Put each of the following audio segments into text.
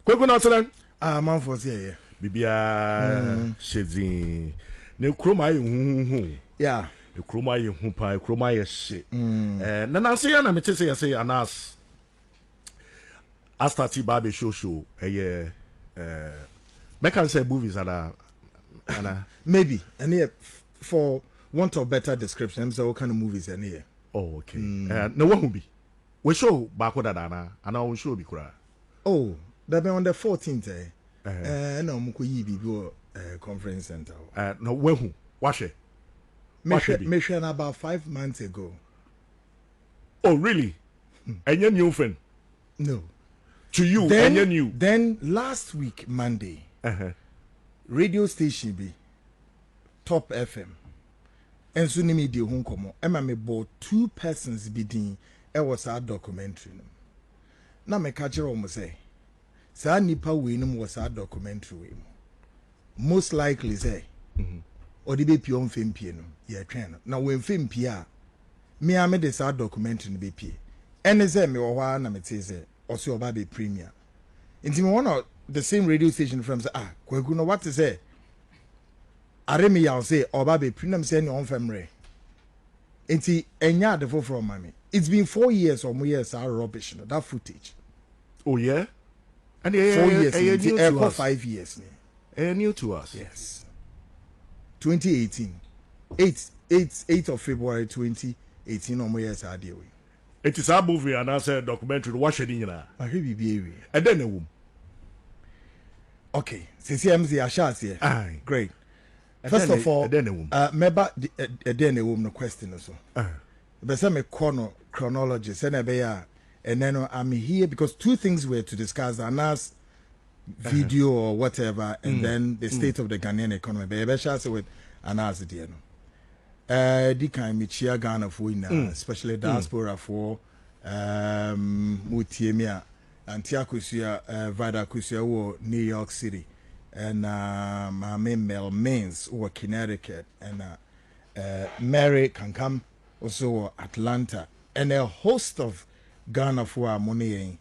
Kwaku Annan. Man for say Bibia shedin. Ne kroma hu. Yeah. The kroma hu pa kroma ye shit. Na na say na me say Anas. Astati Babe show me can say movies and maybe and here for want of better description so what kind of movies and here. Oh okay. No one will be. We show back with that and I will show be kura. Oh, that be on the 14th no muko yibi conference center. No when who? Wash it. Mission about 5 months ago. Oh really? And you new friend? No. To you and you knew. Then last week Monday. Radio station be Top FM. And so nimi di hon komo. Emma me bought 2 persons bidding. It was our documentary. Na me catcher almost say. Sa nipa winum was our documentary. Most likely say. Or the be on film piano. Yeah, train. Now when film pia, me I made this our documentary be pie. And say me or na me say also about the premier. Inti me one of the same radio station from say Kwaku no what to say. Aremi ya say oba be premier say ni on famre. Inti enya the from mommy. It's been 4 years or more years our rubbish that footage. Oh yeah? And 4 years. 5 years. New to us. Yes. 2018. 8th of February 2018 or more years are there. It is a movie and I said documentary. Watch it in there. I hear you. And then a woman. Okay. CCMZ Ashas here. Aye. Great. First of all, then a woman. Remember then a woman question also. But some chronology. And then I'm here because 2 things were to discuss. Anna's video or whatever, and then the state of the Ghanaian economy. But I shall say with Anna's idea. The kind of cheer Ghana for especially diaspora for Mutiemia and Tiakusia Vada Kusia New York City and my Mel Mains or Connecticut and Mary can come also Atlanta and a host of Ghana for money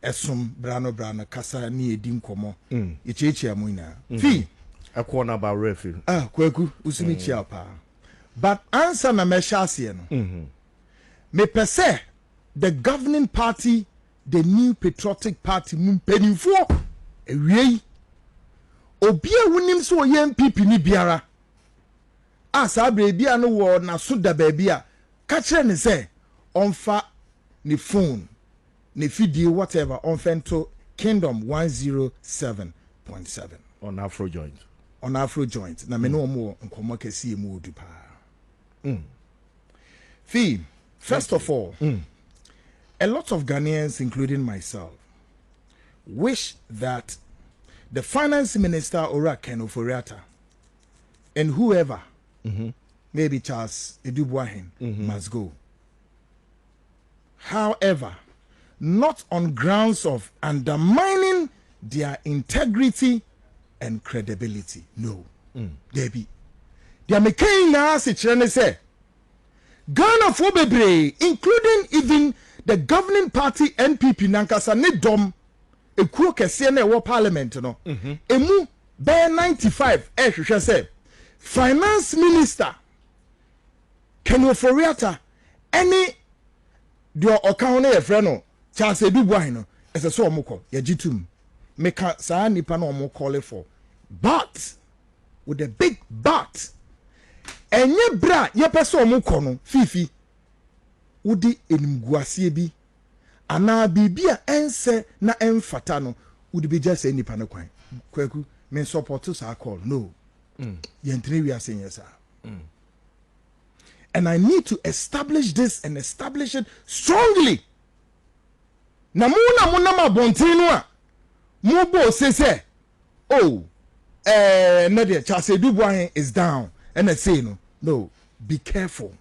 Esum Brano Casa ni Dim Komo Ichichi Amuina Fee a corner about refuge. Kwaku Usumi Chiapa. But answer na meshasi no. Me pese the governing party, the new patriotic party mumpenifo ewie obia wonim so ye MPP ni biara asa bia no wo na so da bia ka kire ne se onfa ni phone ni video whatever onfento Kingdom 107.7 on Afro Joint. On Afro Joint. Na me no mo nkomo kesi mu odu pa. Fee, first of all, a lot of Ghanaians, including myself, wish that the finance minister Ora Ken Oforiatta and whoever, maybe Charles Edubuahin, must go. However, not on grounds of undermining their integrity and credibility. No. There be. They are making now say Ghana for bebre, including even the governing party NPP nankasa ne dom ekuo kese na ewo parliament no emu be 95 hwehwe say finance minister Ken Oforiatta any the account na yefre no Charles Edubuahin no ese so omukọ ya gitum meka saa nipa na omo call for but with a big but enye bra ye pese omukọ no fifi wudi enimguasie bi ana bibia ense na emfata no wudi be just nipa no kwan Kwaku me support sa call no yentre wi asen yes and I need to establish this and establish it strongly. Namuna munama bontinu a mubo say oh Nadia Charles Edubuahin is down and I say no be careful,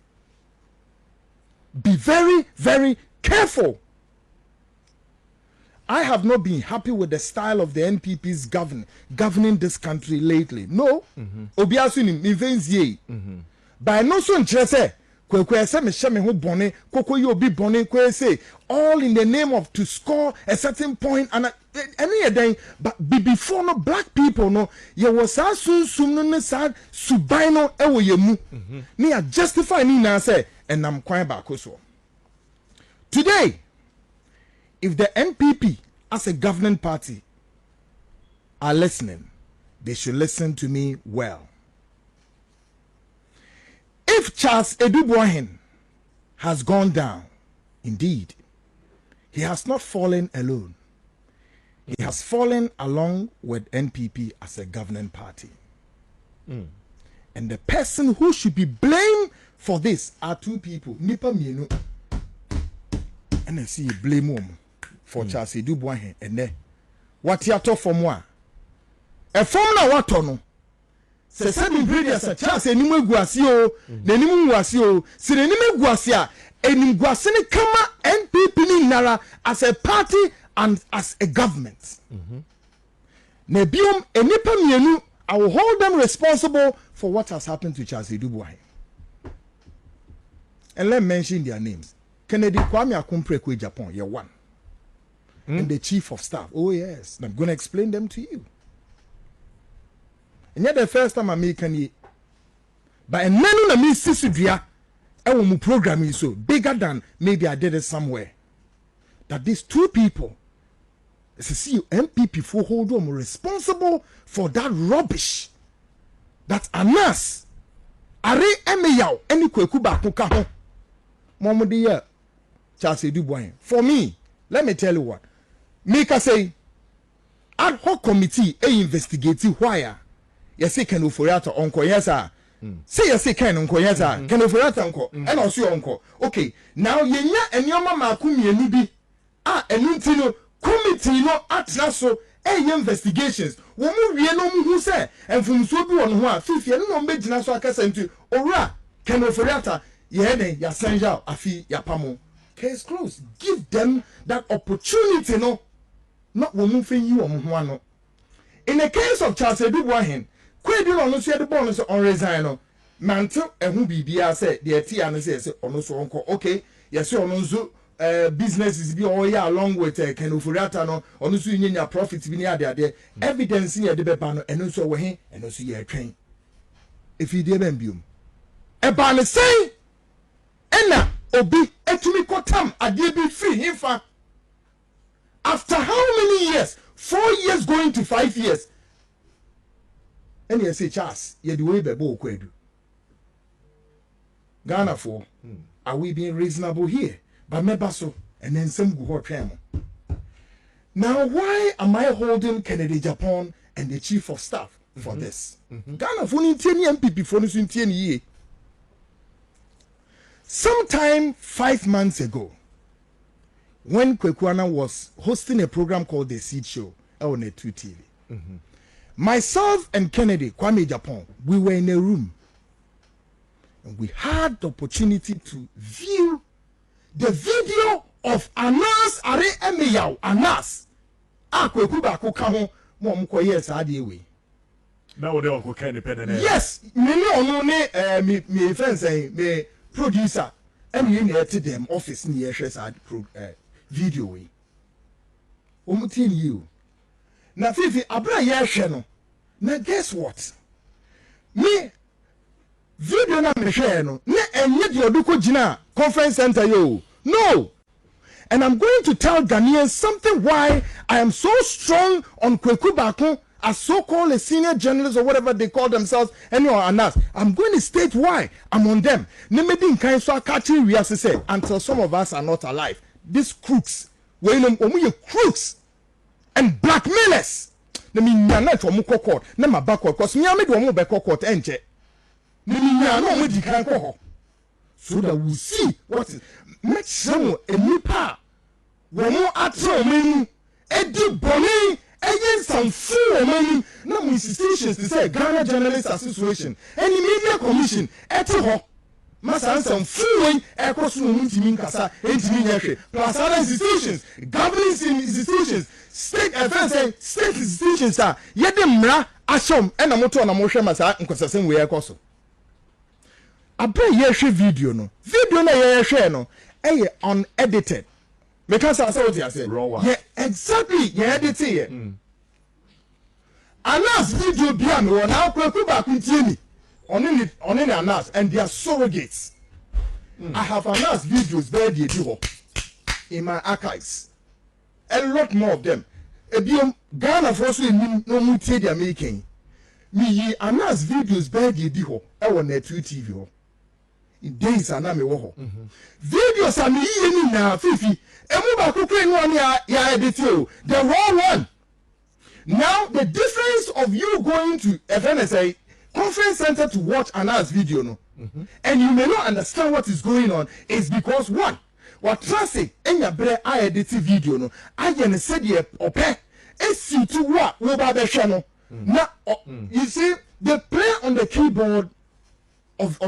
be very very careful. I have not been happy with the style of the NPP's governing this country lately. No, obiasu ni mvenzie. By no so nkyere say Kwaku ese me hye me ho bone koko ye obi bone kwa say all in the name of to score a certain point and any day, but before no black people no, you was a soon no sad subino ewo yemu. Me a justify ni na say, and I'm quite back also. Today, if the NPP as a governing party are listening, they should listen to me well. If Charles Eduboahen has gone down, indeed, he has not fallen alone. He has fallen along with NPP as a governing party. And the person who should be blamed for this are two people. Nipa mienu. And I see you blame him for Charles Eduboahen. And then, what you talk for moi? A form na what no? Se se bi bredi asa Charles enimu guasi o, na enimu guasi o. Se enimu guasi a, enimu guasi ni kama NPP ni nara as a party and as a government. Na biom enipa mienu, I will hold them responsible for what has happened to Charles Eduboahen. And let me mention their names. Kennedy Kwame Akumprekwe Japan, you're one. And the chief of staff. Oh yes, and I'm going to explain them to you. And yet the first time I make any, but and none of me sisudria, I will program is so bigger than maybe I did it somewhere. That these two people, see MPP for hold them responsible for that rubbish. That Anas, Are Emeyaw, any Kwaku Annan, Momodiya, Charles Eduboahen. For me, let me tell you what. Make us say, ad hoc committee investigate why. Yes, say can Oforiata uncle, yes, sir. Say yes, say can uncle, yes, sir. Can Oforiata uncle, and also uncle. Okay, now yenya and your mama kumi enubi. And untino committee no at naso investigations. Womu we no who say and from so be on one. Fifi no make naso akasentu. Ora can Oforiata ye ya senja afi ya pamo. Case closed. Give them that opportunity, no. Not woman for you on no. In the case of Charles Eduboahen, Kwedi no see the bonus on resign no. Mantle and who be said the tea and says on so uncle. Okay, yes, on business is be all year along with Ken Oforiata no on so your profits be near there. Evidence in the bepano and also we and also your train. If you didn't bium. E ban say Enna Obi etumi kotam ade be free himfa. After how many years? 4 years going to 5 years. And you say, Charles, you're the way Bebo Kwedu. Ghana for, are we being reasonable here? But mebaso, and then some go tremor. Now, why am I holding Kennedy Japan and the chief of staff for this? Ghana for 10 MPP for 10 years. Sometime 5 months ago, when Kwaku Annan was hosting a program called The Seed Show on A2 TV, myself and Kennedy, Kwame Japan, we were in a room. And we had the opportunity to view the video of Anas Are Emeyaw Anas. Kwaku Annan mom ko yes adewe. Now they uncle Kenny Penn. Yes, me friend say me producer and you near to them office near side video we. Omutin you. Na fifi abra ye hwe no. Na guess what? Me video na me hwe no. Na enye de oduko gina conference center yo. No. And I'm going to tell Ghanaians something why I am so strong on Kwaku Annan as so-called a senior journalist or whatever they call themselves, and you are Anas. I'm going to state why I'm on them. Nemedin kind so catching we have to say until some of us are not alive. These crooks, crooks and blackmailers. Nemi nyana to mu court, na ma backward cause me am do mu be court enche. Nemi nyana mu di kan ko. So that we see what is make some a nipa. Wo mu atro menu edi boni against some fool money, no institutions to say Ghana Journalists Association, any media commission, etiho, must some fool across the moon kasa, plus other institutions, governing institutions, state affairs, state institutions are yet the mra ashom and a motor and a motion masa in concern way akoso. A pre year video no, video na year share no, unedited. Because I saw what you said. Yeah, exactly. Yeah, edit it. Anas video bia me won now Kwaku back in me. On any Anas and they are surrogates. I have Anas videos there in my archives. A lot more of them. Ebiom Ghana for so no mutie they are making. Me ye Anas videos there di ho. E won na TV ho. In days ana me wo ho. Videos are me ye ni na fifi. Emu ba kokre no ya edit o. The wrong one. Now the difference of you going to a conference center to watch Anna's video no, and you may not understand what is going on is because one, what traffic in your bread I edit video no, I can say the ope, see to what we ba channel. Now you see they play on the keyboard of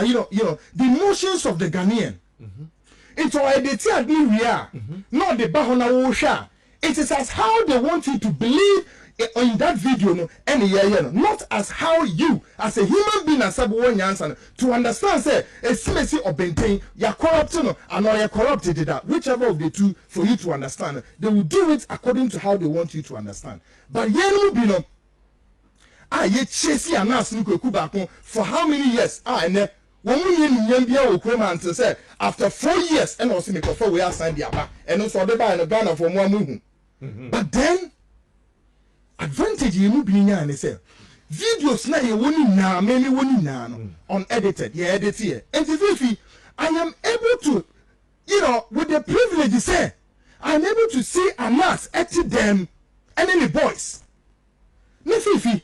you know the emotions of the Ghanaian. It's already not the bahona wosha. It is as how they want you to believe in that video, no, and not as how you, as a human being, as a to understand, say, a smesi or maintain, you're corrupt, no, and or you're corrupted, that whichever of the two for you to understand, they will do it according to how they want you to understand. But yenu bino, ye chase Anas Kwaku for how many years? And to say after 4 years, and also before we are signed the aba, and also the buy and Ghana for one. But then, advantage you be and say videos na you woni na many woni na no unedited, yeah, edit here. And if I am able to, with the privilege say, I am able to see Anas edit them and any boys. Nefifi,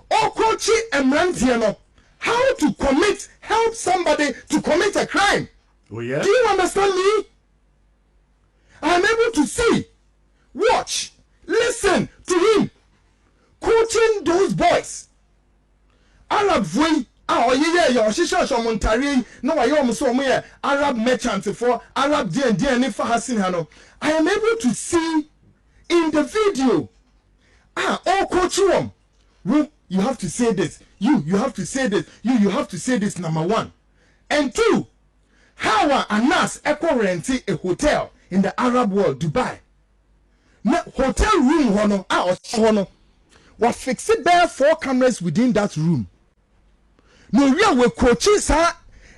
or coachy and Rantiano, how to help somebody to commit a crime. Oh yeah. Do you understand me? I am able to see. Watch, listen to him coaching those boys. Arab voy, no Arab merchant for Arab DNA for Hassinano. I am able to see in the video. Oh coach you have to say this. You have to say this. You have to say this, number one. And two, how Anas echo renting a hotel in the Arab world, Dubai. Now, hotel room hono, what fix it there 4 cameras within that room. No, we are coaches a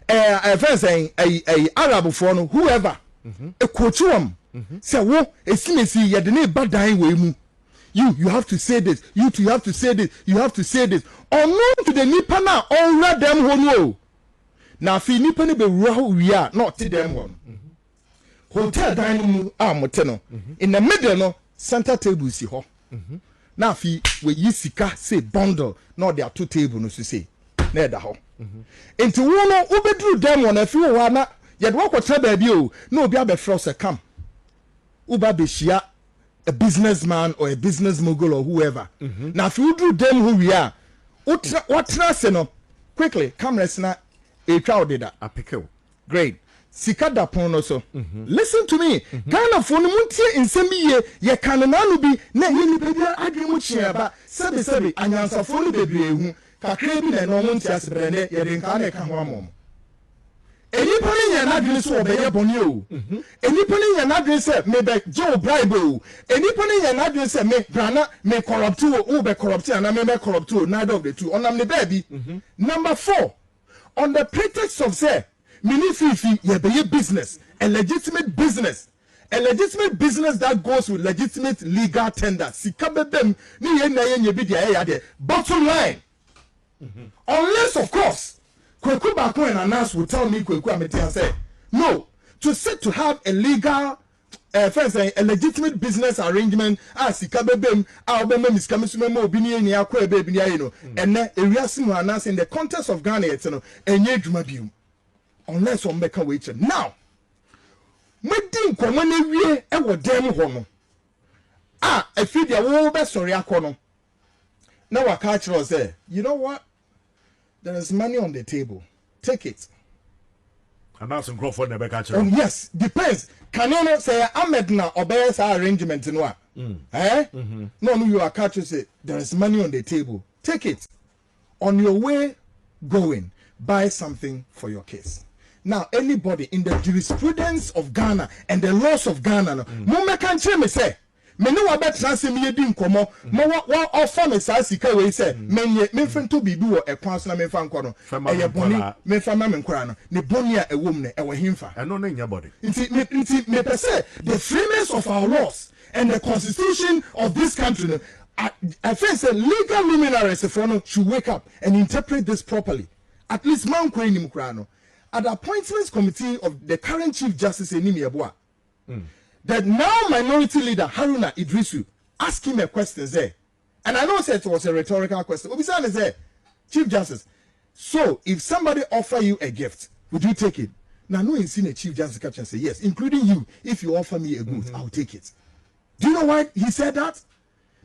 Arab for whoever a coach say wo esimesi ye de ne badan we mu. You have to say this. You have to say this. You have to say this. Unknown to the nipa na already them hono. Now, if nipa ne be we are not to them one. Hotel dining room moteno in the middle no center table si ho na fi we yisika say bundle no there 2 tables no so say na da ho enti wo no obedru dem won afi wo na ye de wakotra ba bi o na obi abefro se come uba be shia a businessman or a business mogul or whoever na fi udru dem ho wi a what se no quickly cameras na e twa odeda apeke great. Sikada pono so. Listen to me. Ghana for no muntie nsemi ye kanana bi na ye ni bebi adwe mu chiaba. Sebe anyansa for no bebi ehu. Kakra bi na no muntie asebere ne ye de nka na ka ho amom. Enipa ni ye na adwe so obeye boni o. Enipa ni ye na adwe se me be Joe bribe o. Enipa ni ye na adwe se me grana me corrupt o be corrupt and me corrupt o neither of the two. Onam ne baby. Number 4. On the pretext of say mini fifi ye be business, a legitimate business that goes with legitimate legal tender. Sikabebem ni ye na ye bi dia ya bottom line. Unless of course Kwaku and Anas will tell me Kwaku Amete say no to have a legal a legitimate business arrangement as Sikabebem album miskamisumemo obini ni akwa ebe bi ni no and area simu Anas in the context of Ghana no enye dwuma biu. Unless on make a wait now, my ding come when we ever damn hono. I feel the whole best sorry. Now I catch us there. You know what? There is money on the table. Take it. And that's some growth for never catch. Yes, depends. Can you not say Ahmed na obeys our arrangement in what? No, you are catch you say there is money on the table. Take it. On your way going, buy something for your case. Now, anybody in the jurisprudence of Ghana and the laws of Ghana, no, Mumma can me say, me no about transfer me din komo, mo wa offer me sa sika we say, me friend to be do a council me fan kono, e boni me fa ma me nkora no, ne boni a ewom ne e we himfa. I no nya body. Nti me per se the framers of our laws and the constitution of this country, I think say legal luminaries should wake up and interpret this properly. At least man kweni mkrano. At the appointments committee of the current Chief Justice Enimi Abua, that now minority leader Haruna Idrisu asked him a question there. And I know it was a rhetorical question. Obisane is there, Chief Justice. So if somebody offer you a gift, would you take it? Now no seen a Chief Justice caption say yes, including you. If you offer me a good, I'll take it. Do you know why he said that?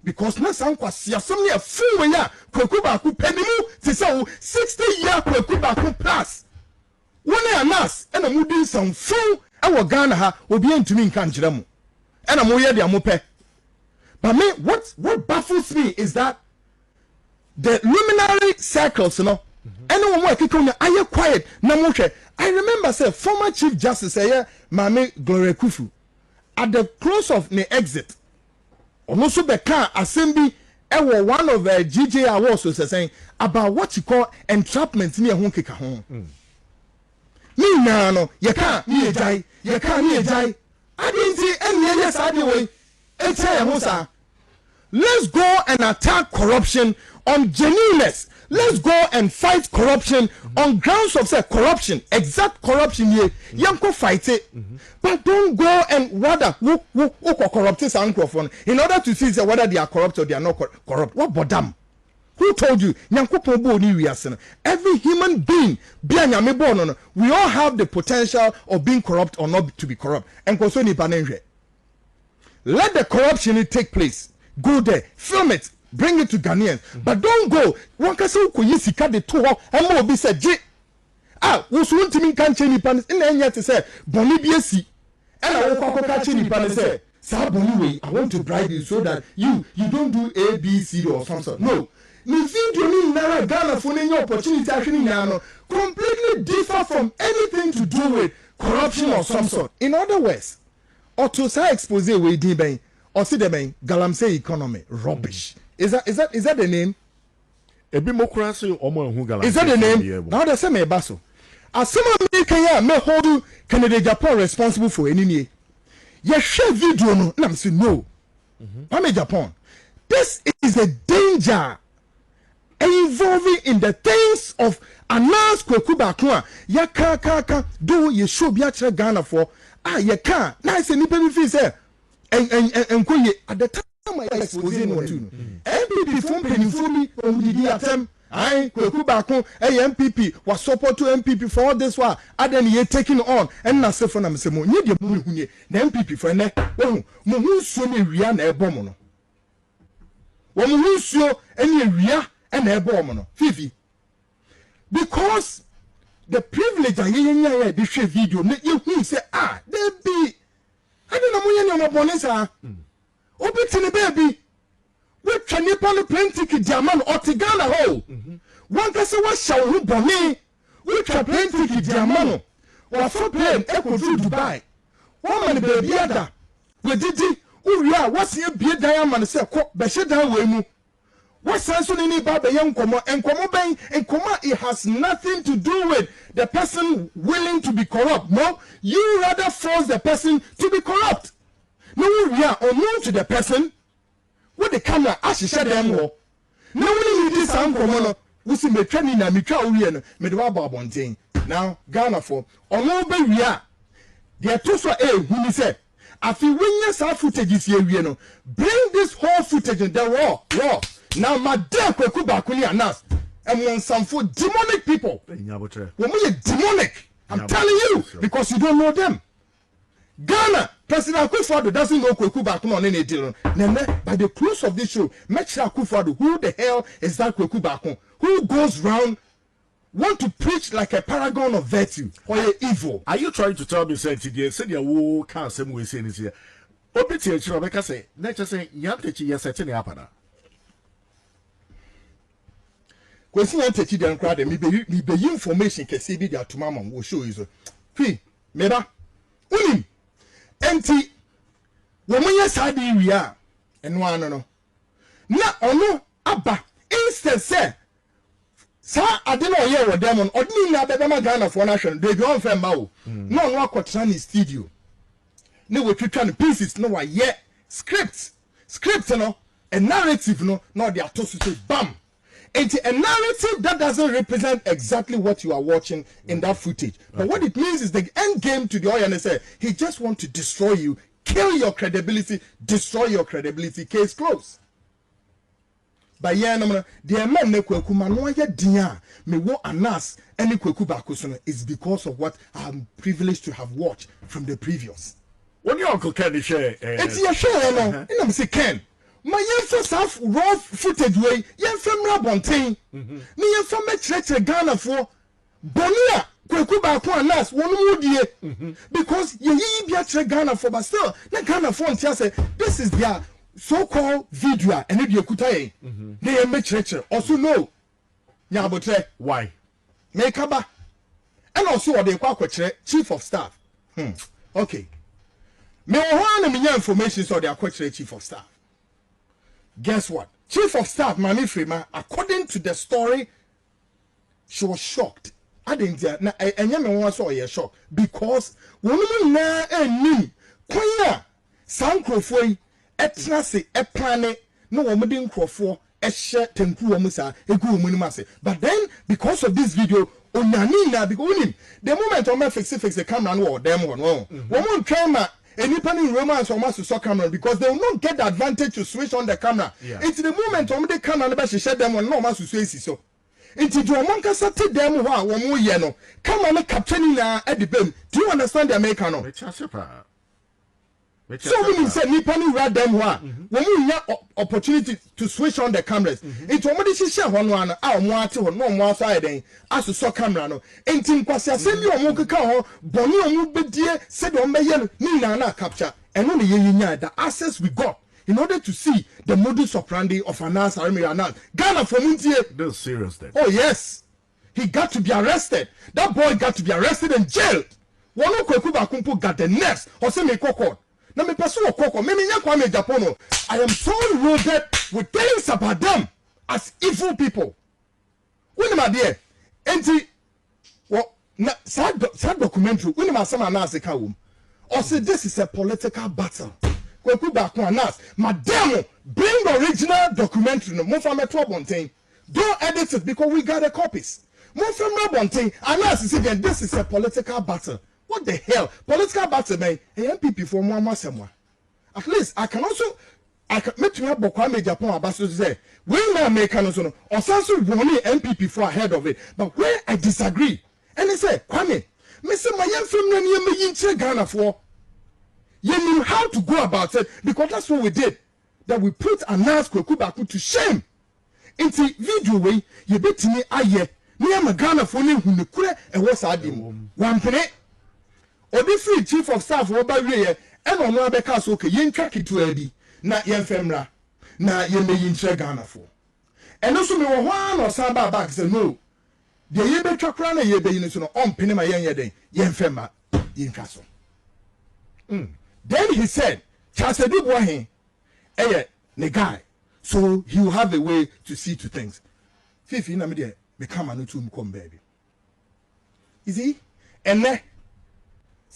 Because na san kwasia somni a fool we ya Kwaku Baku penimu te say 60 year Kwaku Baku plus. One anas and a mudi some fool our Ghana ha obi ntumi nka nkyere mu. And am ye dia mo pe. But me what baffles me is that the luminary circles, you know, anyone who kiko aye quiet na mo hwe. I remember say former Chief Justice Mame Gloria Kufu at the close of the exit. Also beka assembly one of the GJ awards was saying about what you call entrapment near home kika home. Me na no you can't me ejai I didn't see any yes anyway. Let's go and attack corruption on genuineness. Let's go and fight corruption on grounds of say corruption, exact corruption here. Yanko fight it, but don't go and rather who corrupt this microphone in order to see whether they are corrupt or they are not corrupt. What bodam? Who told you? Every human being, we all have the potential of being corrupt or not to be corrupt. And let the corruption take place. Go there, film it. Bring it to Ghanaians, but don't go. One can say, "You see, the two and more be said." Who's one to me can't change pan in the end to say, "Boni BSC," and I will catch any pan say, "Saboni, I want to bribe you so that you don't do A, B, C or some sort." No, you think to me now Ghana for any opportunity actually now completely differ from anything to do with corruption or some sort. In other words, or to say expose we did or see the galamsey economy rubbish. Is that the name? Is that the name? Now the same basso. As some American may hold Canada Japan responsible for any. Yes, share video no. I'm saying no. I'm Japan. This is a danger involving in the things of Annan Kwaku Baku. Ya ka do you show be at Ghana for ya can't. Nice and benefits there. And at the time I exposing one too. MPP from Penifumi on the attempt. I Kwaku Baku MPP was support to MPP for all this while. I then ye taking on and na say for na say mo nye de mo hunye na MPP for ne wo mo hu so ne wia na ebo mo no. Wo mo hu so ene wia na ebo mo no. Fifi. Because the privilege and ye the share video ne ye hu say there be I don't know when you're born, sir. Obit baby. We can you pon plenty diamond or Tigana hole. One person was shall who bonny. We can plenty diamond or for plane echo to Dubai. Woman baby other. We did it. Uria, what's here be a diamond say, Beshada Wemu. What sense in any baba young Como and Como Bang and Coma? It has nothing to do with the person willing to be corrupt. No, you rather force the person to be corrupt. No, we are unknown to the person. What the camera ashisha them all. No, we need this uncommon. We see me training and me training me do about one thing. Now, Ghana for unknown we are. They are too so who said. If you win your sound footage this year, you know, bring this whole footage and the raw. Now, my dear Kwaku Baku Annan, and when some food demonic people, when we are demonic, I'm telling you, because you don't know them. Ghana, President Akufo-Addo doesn't know Kwaku Baku on any deal. By the close of this show, make sure Akufo-Addo, who the hell is that Kwaku Baku? Who goes round, want to preach like a paragon of virtue or evil? Are you trying to tell me, said you who can't say we say this here? Obiti, Rebecca say, nature say, Yantechi, yes, setting up. When you take it and crowd, me be information can see be there to mama will show you. Fi, meba. Unim. Enti, woman side area. And one no. Na ono aba. Instead say, sa adeno ye wo demon odni na bebe ma Ghana for nation they be on fem ba o no no akotra ni studio ne we twitwa no pieces no wa ye script no a narrative no they are told to say bam into a narrative that doesn't represent exactly what you are watching in that footage but what it means is the end game to the audience say he just want to destroy you, kill your credibility, destroy your credibility, case closed. By the man ne Kwaku no ya dia me wo anas any Kwaku baako is because of what I'm privileged to have watched from the previous. When your uncle Ken share it's your share no and I'm say Ken my first half raw footage way yen femra bonten me yen fam church Ghana for bonia Kwaku baako anas wonu mudie because ye bia church Ghana for but still na Ghana for ntia say this is their so-called video and if you could say they make church also no nyabotre why make up and also what they call chief of staff okay me want me information so they are chief of staff. Guess what? Chief of staff Mami Frima, according to the story, she was shocked. I didn't na enyame won so ye shocked because woman na eni kwanya sankrofo etna se epane no womde nkrofo ehye tempu wo musa egu wo munum ase but then because of this video onyani na because the moment o me fix the camera no them one wo try ma enipa ni romance o maso so camera because they will not get the advantage to switch on the camera it's the moment o me the camera no be hye them one no maso so esi so into do omonkasa te dem ho a wo mo ye no camera no capture ni na e de bam do you understand the American no so we say nipa ni read them one when you have opportunity to switch on the cameras into omodi hihye ho no ana a omo ate ho no omo aside den aso so camera no enti nkwase asem bi omo keka ho boni omo bedie se de omo ye no ni na capture eno ne ye nya the access we got in order to see the modus operandi of Anas Anas Ghana for muntie. That's serious then. Oh yes, he got to be arrested. That boy got to be arrested and jailed. One Kwaku baako got the next or say me court. Na me person okoko me nya kwa me Japan. I am so loaded with things about them as evil people. When am I there? Enti what sad documentary when am I some Anas ka wom. Or say this is a political battle. Kwaku baako Anas madam bring the original documentary no mo fa me to bonten. Don't edit it because we got the copies. Mo fa me bonten Anas say this is a political battle. What the hell? Political battle, man. MPP for one more. At least I can make me a Kwame Japan Abaso say, when I make an also, or some only MPP for ahead of it. But where I disagree, and they say, Kwame, Mr. Mayan from me Ghana for. You knew how to go about it because that's what we did. That we put Anas Kwaku baako to shame. Into video way, you bet me aye, me am a Ghana for who ne kure e was adim. One penny. Obi free chief of staff oba wie e no no abeka so okay yentwa kitu abi na yemfemra na yemeyi ntre Ghana for eno so me wo ho no samba back say no de yebetwa kra na yebeyi no so no ompene ma yenye den yemfema yentwa so then he said Chasedi Boahin ne guy so he will have a way to see to things fifi na me de me come anu to come baby is he ene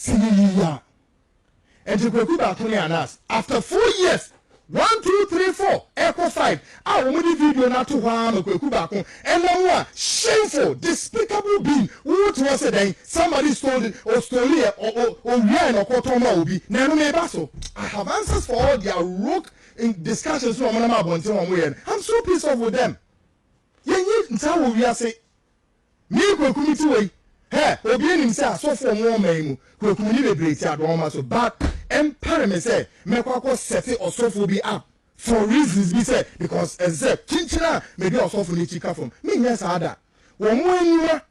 and Kwaku baako Anas after 4 years 1 2 3 4 echo 5 our movie video na to one Kwaku baako and now shameful despicable being what was it then somebody stole it or ran or kotoma obi na no me baso I have answers for all their rogue in discussions no man ma bonte one way I'm so pissed off with them yenyi nta wo wi ase me Kwaku miti wey hey, obi enim say asofo mo man mu Kwaku ni bebre ti adoma so but empire me say me kwakọ set osofo bi up for reasons be say because except chinchina me be osofo ni chika from me yes ada wo mo enuma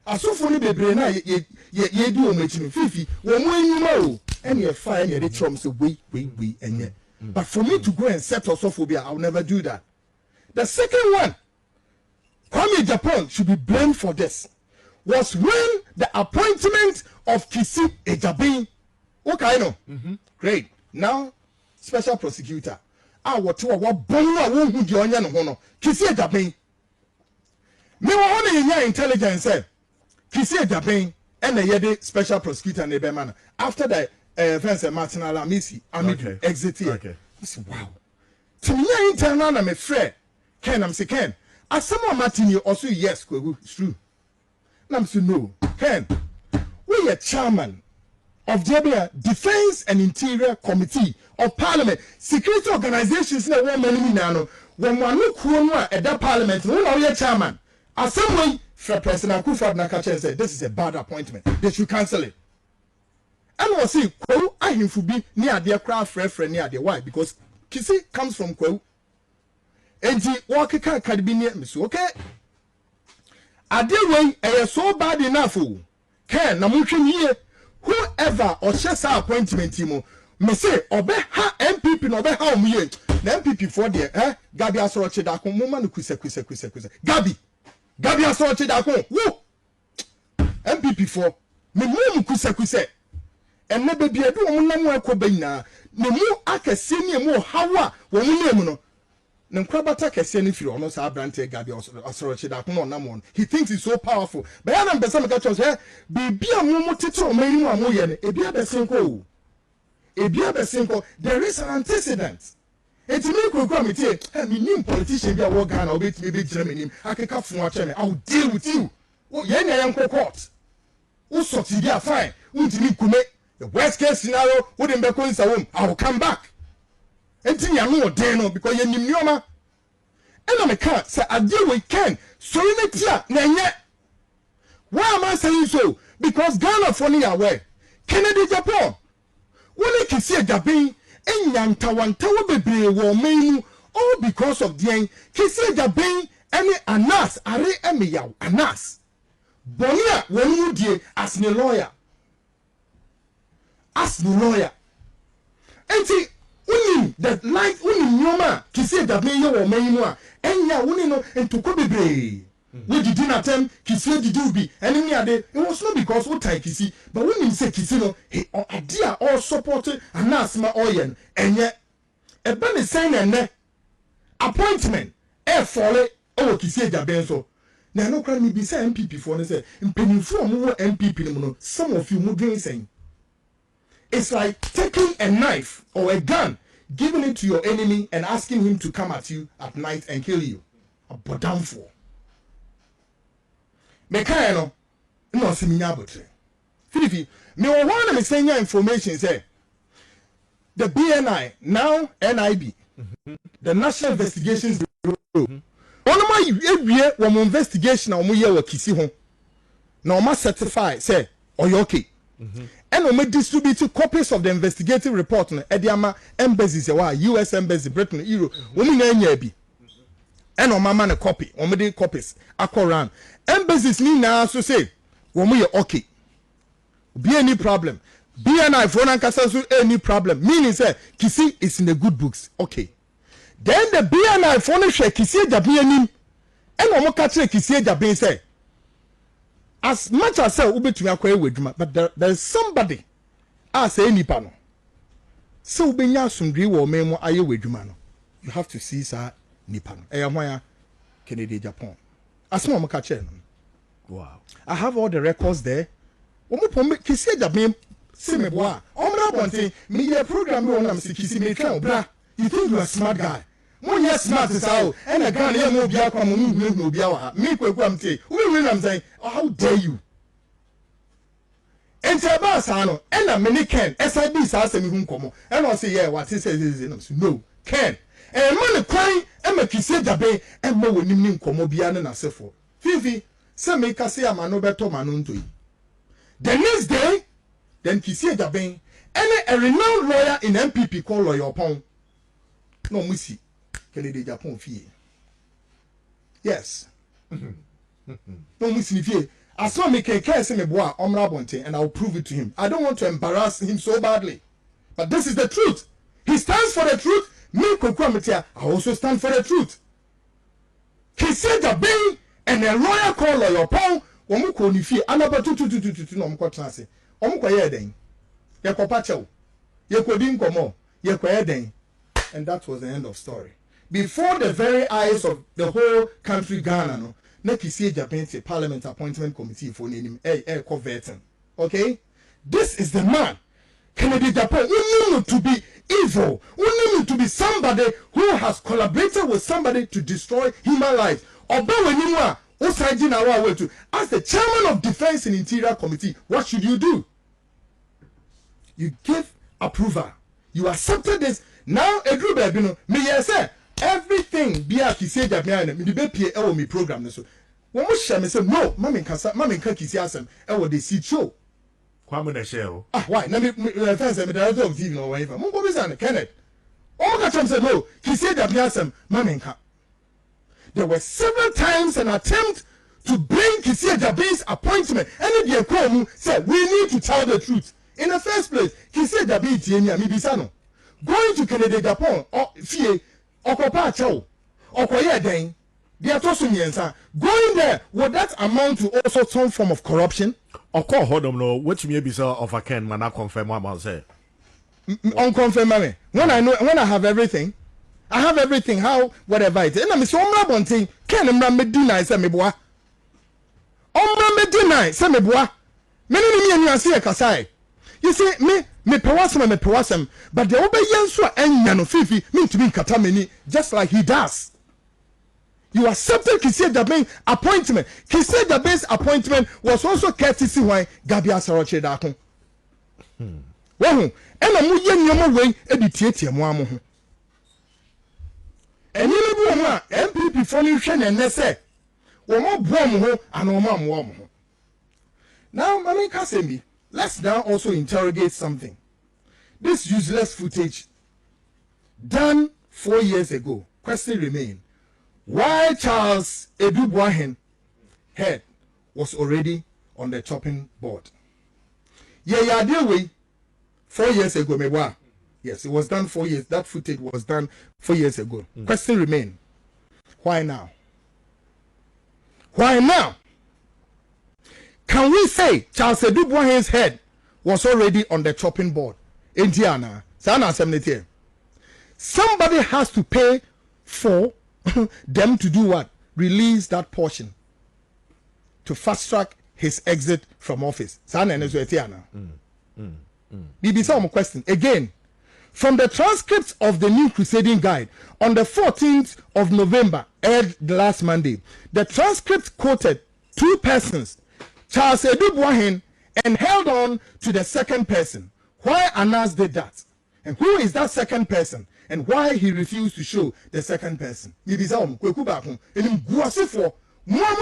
asofo ni bebre na ye di o machi no fifi wo mo enuma o ene ye fa ene dey trom say we enye but for me to go and set osofo bi I'll never do that. The second one Kwame Japan should be blamed for this was when the appointment of Kisi Ejabin. Okay, no. Great. Now, special prosecutor. What bonga won't do on Yano. Kisi Ejabin. Me want intelligence. Kisi Ejabin and the Yedi special prosecutor Nebemana. After the fence Martin Alamisi, exit here. Okay. Wow. To me, internal, I'm afraid. Ken, I'm saying, Ken. As someone Martin, you also, yes, it's true. I'm saying, no. Ken, we are chairman of the Defense and Interior Committee of Parliament. Security organizations, no one many nano. When one look who at that parliament, we are your chairman. As some way, President Akufo-Addo Nakache said, this is a bad appointment. They should cancel it. And we'll see, I him to be near their craft friend near their wife because Kisi comes from Kwewu. And the walking can be near me. So, okay. I did way a so bad enough. Can Namukin here, whoever or share our appointment, Timo, me say, obe ha MPP, no be how me, the MPP for there, Gabi Asoroche Dako, Muman, Quise. Gabi Asoroche Dako, woo MPP for me, Mum Quise. And never be a do on Kobina. No more aka senior more hawa when we name no. Nkrabata can send if you almost have Brante Gabi Asoroche Dakuno Namon. He thinks he's so powerful. But I don't some catchers here. Be a momo tito, many more moyen, a beer besinko. A beer besinko, there is an antecedent. It's me who come here, and me politician be a war gun or be Germany. I can come from watch me. I'll deal with you. Oh, yeah, I am court. Oh, so fine. Won't me come. The worst case scenario wouldn't be going home. I will come back. And think you know Dano because you knew me. And I'm a cat, say I deal with Ken. So you make ya, Nanya. Why am I saying so? Because Ghana for me away. Kennedy Japan. When I can see a Jabin, and Yantawan Tower Baby war main, all because of the Kissy Jabin, any Anas, Are Emiyaw, Anas. Bonia, when you dear, as the lawyer. Ask the lawyer. And see, unim that like unim nyoma to say that me yo me no and ya uni no and to ko bebre. We did not attempt kisi did you be and me ade it was not because what time kisi but when him say kisi no he idea all supported and asma oyen and yet e be me sign and appointment e follow o kisi ja ben so na no kra me be say MPP for no say mpenifo mo MPP no some of you mo dwen saying. It's like taking a knife or a gun, giving it to your enemy and asking him to come at you at night and kill you. But down for. Mekano, no similar but. Philippi, me want to send you information say the BNI, now NIB, the National Investigations Bureau. One of my every investigation on my kisi home. Now must certify say or you okay. And we distribute copies of the investigative report at the embassies, US embassy, Britain, Europe. We need and on my man a copy, on my copies. Around embassies need now to say, when we are okay. Be any problem. BNI for Nankasasu any problem. Meaning say Kisi is in the good books. Okay. Then the BNI for Kisi Jabianim and Omokache Kisi Jabin say. As much as I will be to acquire with you, but there is somebody as any panel. So be some dream or memo are you with you, man? You have to see sir Nippon. I am where Kennedy Japan. As more catcher. Wow. I have all the records there. Kisi Jabin, see me boy. I'm one thing, me a program on Kisi me blah. You think you are a smart guy. One yes smart is out, and a gun here no be a common no be our me quick. I'm saying, how dare you? And Tabasano, and a many can SIB Sassy whom come. And I'll say, yeah, what he says no, can. And money crying, and make you say Jabe, and more when you come Bian and so forth. Fifi, some make us say a man over Tomanun to you. The next day, then Kisi Jabe, and a renowned lawyer in MPP called Lawyer upon. No, Missy. Kennedy Japan fee. Yes. No, Miss Nifie. As long as I can say me boy, Omrabonte, and I'll prove it to him. I don't want to embarrass him so badly. But this is the truth. He stands for the truth. Me Kokwamitia, I also stand for the truth. He said that being and a lawyer called Lawyer Paul, Womuko Nifie, another 2 no mkotase. Omkoye den. Ye kopacho. Ye kodin komo. Ye koye den. And that was the end of story. Before the very eyes of the whole country Ghana, no, na kisi Japan Parliament Appointment Committee for him converting. Okay? This is the man. Kennedy Japan, we need to be evil. We need to be somebody who has collaborated with somebody to destroy human life. As the chairman of Defense and Interior Committee, what should you do? You give approval. You accepted this. Now, Edru Babino, me say everything be a kisi Japan, me be pay me program. So, when we share, me say no, mami can kisi asem. The seat show. Why? Let me defense me director of TV no whatever. Mungo bizana Kenneth. All the time said no. Kisi Japan, mami can. There were several times an attempt to bring Kisi Japan's appointment. And the Ekrom said we need to tell the truth. In the first place, Kisi Japan tienya mi bisano. Going to Canada, Japan, or Fie, or Copacho, or Koyeden, they are also going there, would that amount to also some form of corruption? Or call Hodom, no, which may be so of a can, man, I confirm what I say. Unconfirm, when I have everything, how, whatever it is. And I'm so one thing, can a man deny, say me boy? Oh, man, deny, say me boy. Many me and you see a Kasai. You see, me pewasem, but the obeyenso enyano fifi mean to be katameni, just like he does. You accepted Kisi Jaban's appointment. Kisi Jaban's appointment was also courtesy why Gabia Saroche Dakon. Well, and a muyen yomo way editiate mo amo. And you know, MPP furniture and nesse. Womo bom ho and omam wom. Now, Mami Kasembi. Let's now also interrogate something. This useless footage done 4 years ago. Question remain. Why Charles Edubuahen head was already on the chopping board? Yeah, dear way 4 years ago, mewa. Yes, it was done 4 years. That footage was done 4 years ago. Question remain. Why now? Why now? Can we say Charles Edubuahen's head was already on the chopping board? Indiana, somebody has to pay for them to do what? Release that portion to fast track his exit from office. Bibi some question again. From the transcripts of the New Crusading Guide on the 14th of November, aired last Monday, the transcript quoted two persons, Charles Edubuahen, and held on to the second person. Why Anas did that? And who is that second person? And why he refused to show the second person?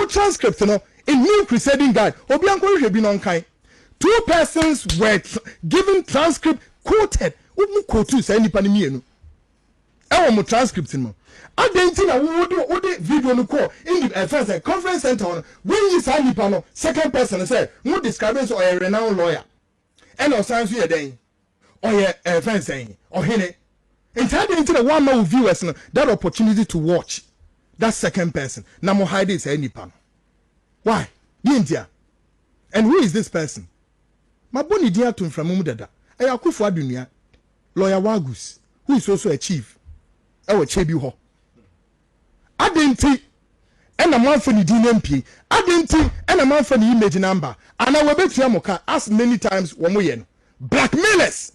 Transcript in New Crusading Guide. Two persons were given transcript quoted. Transcript Adentina would video no call in the first conference center when you sign the panel, second person said, no describance or a renowned lawyer. And or science you a day or a friend saying or hine. Entitled into the 1 million viewers that opportunity to watch that second person. Namo hide is any panel. Why? India. And who is this person? My boni dear to from Mumdada. Ayakufu Adunia, lawyer Wagus, who is also a chief. Our Chebi Ho. I didn't think, and a man for the DNP. I didn't think, and a man for the image number. And I will bet Yamoka asked many times, Wamoyen. Blackmailers.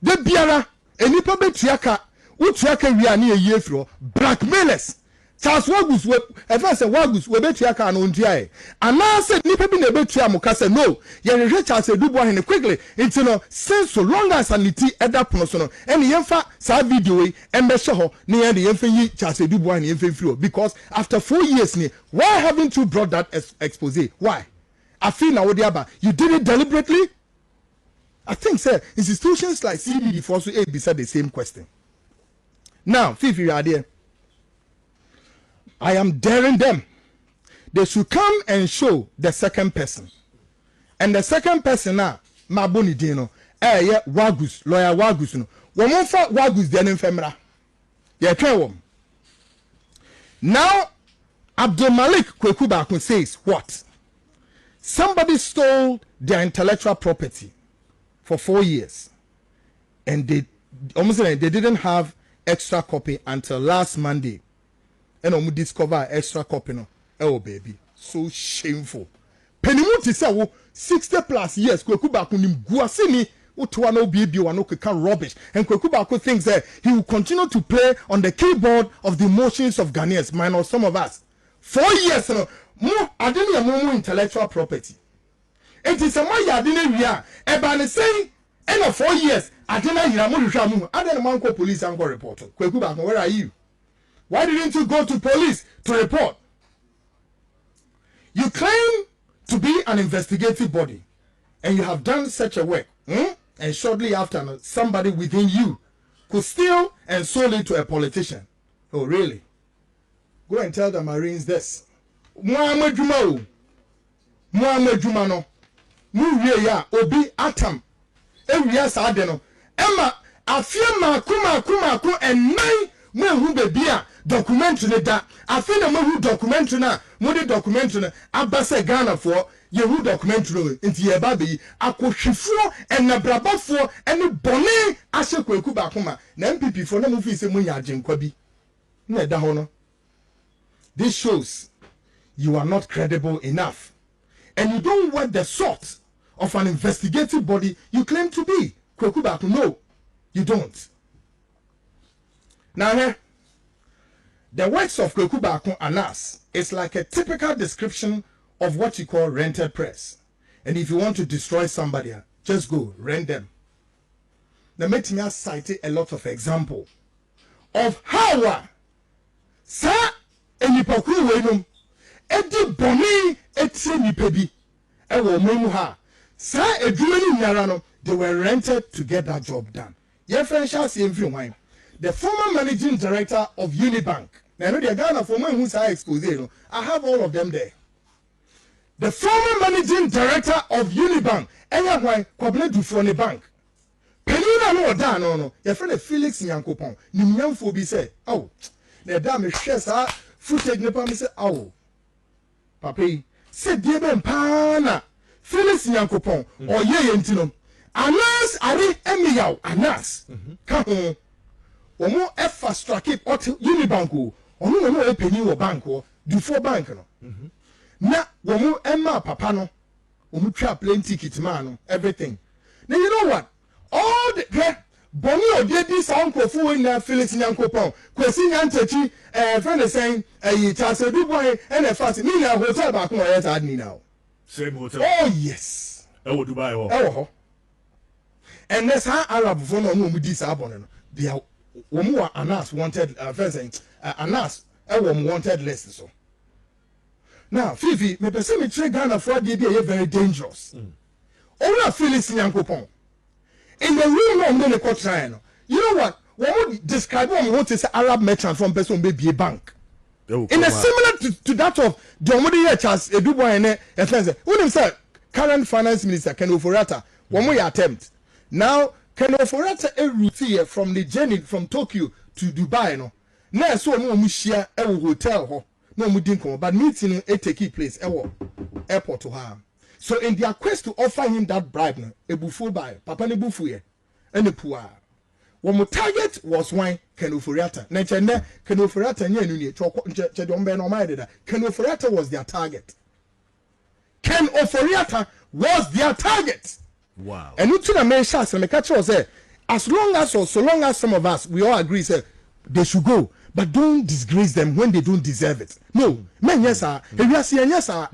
The Biara, and Nipa Betriaka, Utriaka, we are near a year through. Blackmailers. Charles Wagus, advance Wagus, we bet Yaka and Undia. And now said Nipa bin a Betriamoka said, no, you're Charles Edubuahen quickly. It's no since so long as sanity at that person. And the Yemfa sa video and Meshaho near the Yemfe Charles Edubuahen Yemfe because after 4 years, why haven't you brought that expose? Why? I feel now, you did it deliberately. I think, sir, institutions like CBD for also beside the same question. Now, Fifi, you are there. I am daring them. They should come and show the second person. And the second person now, Maboni Dino, Wagus, lawyer Wagus, no. Woman for Wagus, then in Femra. Yeah, tell Now, Abdul Malik Kwekubakun says what? somebody stole their intellectual property for 4 years, and they didn't have extra copy until last Monday, and we discover extra copy. No, oh baby, so shameful. Penimuti say 60 plus years. Kwaku Baku nim guasini. Utwa no baby wano keka rubbish, and Kwaku Baku thinks that he will continue to play on the keyboard of the emotions of Ghanaians, minus some of us. 4 years, no more. I didn't have intellectual property. It is a my yardine ria. Ebane saying, end of 4 years. I didn't have Shamu. I didn't want to police and go report. Kwaku Baku, where are you? Why didn't you go to police to report? You claim to be an investigative body, and you have done such a work, and shortly after, somebody within you could steal and sold it to a politician. Oh, really? Go and tell the Marines this. Muhammad Jumano, Muria, Obi Atam, Elias Adeno, Emma, Afia Kuma, and 9 who be documentary that I feel the who documentary na mode documentary na abase Ghana for ye who documentary into ye baby akohwefo and nabrabafo and bone ahye Kwaku Bakoma na MPP for na mu fi se munya agenkwa bi na da ho no. This shows you are not credible enough, and you don't want the sort of an investigative body you claim to be. Kwaku Bakoma, no, you don't. Now here, the works of Kwaku Annan is like a typical description of what you call rented press. And if you want to destroy somebody, just go rent them. Now, make me cite a lot of examples of how sa enipaku wenum edi boni eti nipebi ewo memu ha sa edwumani nyara no, they were rented to get that job done. Your friend shall see everyone. The former managing director of Unibank. Now, I know the Ghana for men who's exposed. I have all of them there. The former managing director of Unibank. Why Kwabena do for the bank. Penina no da no. Your friend Felix Nyankopon. Nimyam for be say, oh, the dame shares our footage. Nepa me say, oh, Papi said Dieben Pana Felix Nyankopon or ye entino. Anas Ari Emiyaw Anas. Come Omo efa strike it Unibank ono no e penny wo bank wo before bank no na womo emma papa no omo twa plane ticket man no everything. Now you know what, all the boni odedi sound kofu na Felix Nyankopon kwesi nyantachi friend is saying chase bi boy and a fast me na hotel back no yet ad ni now same hotel. Oh yes, I will Dubai ho and that's how Arab for no mu di sa bon no they are Omu Anas wanted first saying Anas wanted list so. Now Fifi me person me trade Ghana for dey be very dangerous. Owna Felix Nyankopon in the room on the court trial no. You know what? When describe what is Arab merchant from person be a bank. In a similar to that of the Omodi Charles Edubo and friends. When him say current finance minister Ken Ofori-Atta one more attempt. Now Ken Ofori-Atta a route from the journey from Tokyo to Dubai no. Na so no mu share e hotel ho. No mu din kom but meeting e take place e wo airport to her. So in their quest to offer him that bribe no ebufu by papa ne bufu ye ene puwa. One target was wine Ken Ofori-Atta. Na chene Ken Ofori-Atta nya enu ni che de ombe no ma de da. Ken Ofori-Atta was their target. Ken Ofori-Atta was their target. Wow. And you to the main shots and the catcher was there. As long as or so long as some of us we all agree say they should go, but don't disgrace them when they don't deserve it. No, men yes sir. If you are saying yes sir.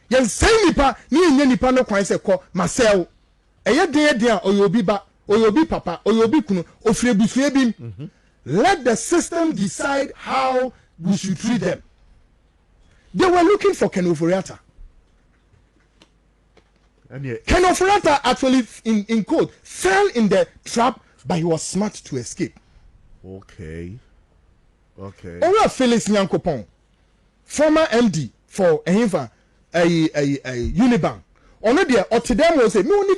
Yen say nipa ni nipa no kwan say call Marcel. Eye dey oyobi papa oyobi kunu ofrebusue bi. Let the system decide how we should treat them. They were looking for Ken Ofori-Atta. Ken Ofori-Atta actually in code fell in the trap, but he was smart to escape. Okay. Ora Felix Nyankopon, former MD for a Unibank. Ono there otidem was say me only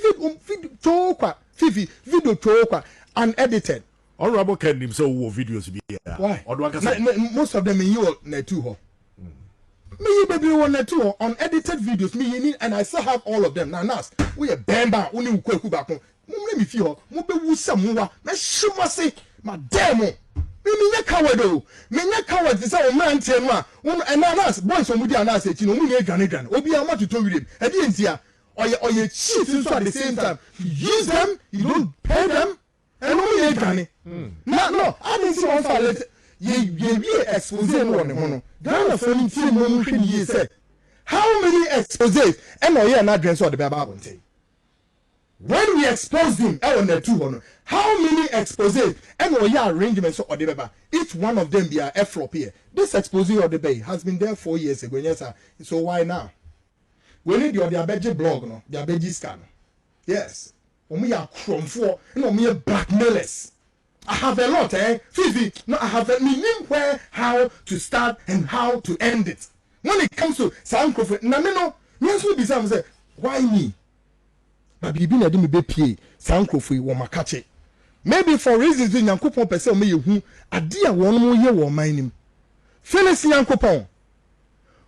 video to unedited. Honorable Ken himself videos be here. Why? Most of them in you na too ho. Me baby one too on edited videos. Me and I still have all of them. Now Nas, we a bamba. Uni ukweku bako. Let me feel. Mube wusa muwa. Me shuma say my demo. Me coward though. Me coward. This our man tenwa. And Nas boys on mudi Nas. You know me gan. Obi ama to with him. At the end here. Or you cheat at the same time. You use them. You don't pay them. And only gan. No. I didn't see one file. Ye expose no. Ghana for me team no ye say. How many exposes? And no not dress or the Bible say. When we expose him, on the 200. How many exposes? And no arrangements or the Bible. Each one of them be a flop here. This expose of the bay has been there 4 years ago. Yes, sir. So why now? We need your diabetes blog, no, diabetes scan. Yes. We are chrome for no mere blackmailers. I have a lot, Fifi. No, I have a meaning where, how to start and how to end it. When it comes to sound prophet, no. Yes, we be some say, why me? But be been a demi be sound prophet, woma catch it. Maybe for reasons in Yankopon per se, me who a dear one more year or mine. Phyllis Yankopon.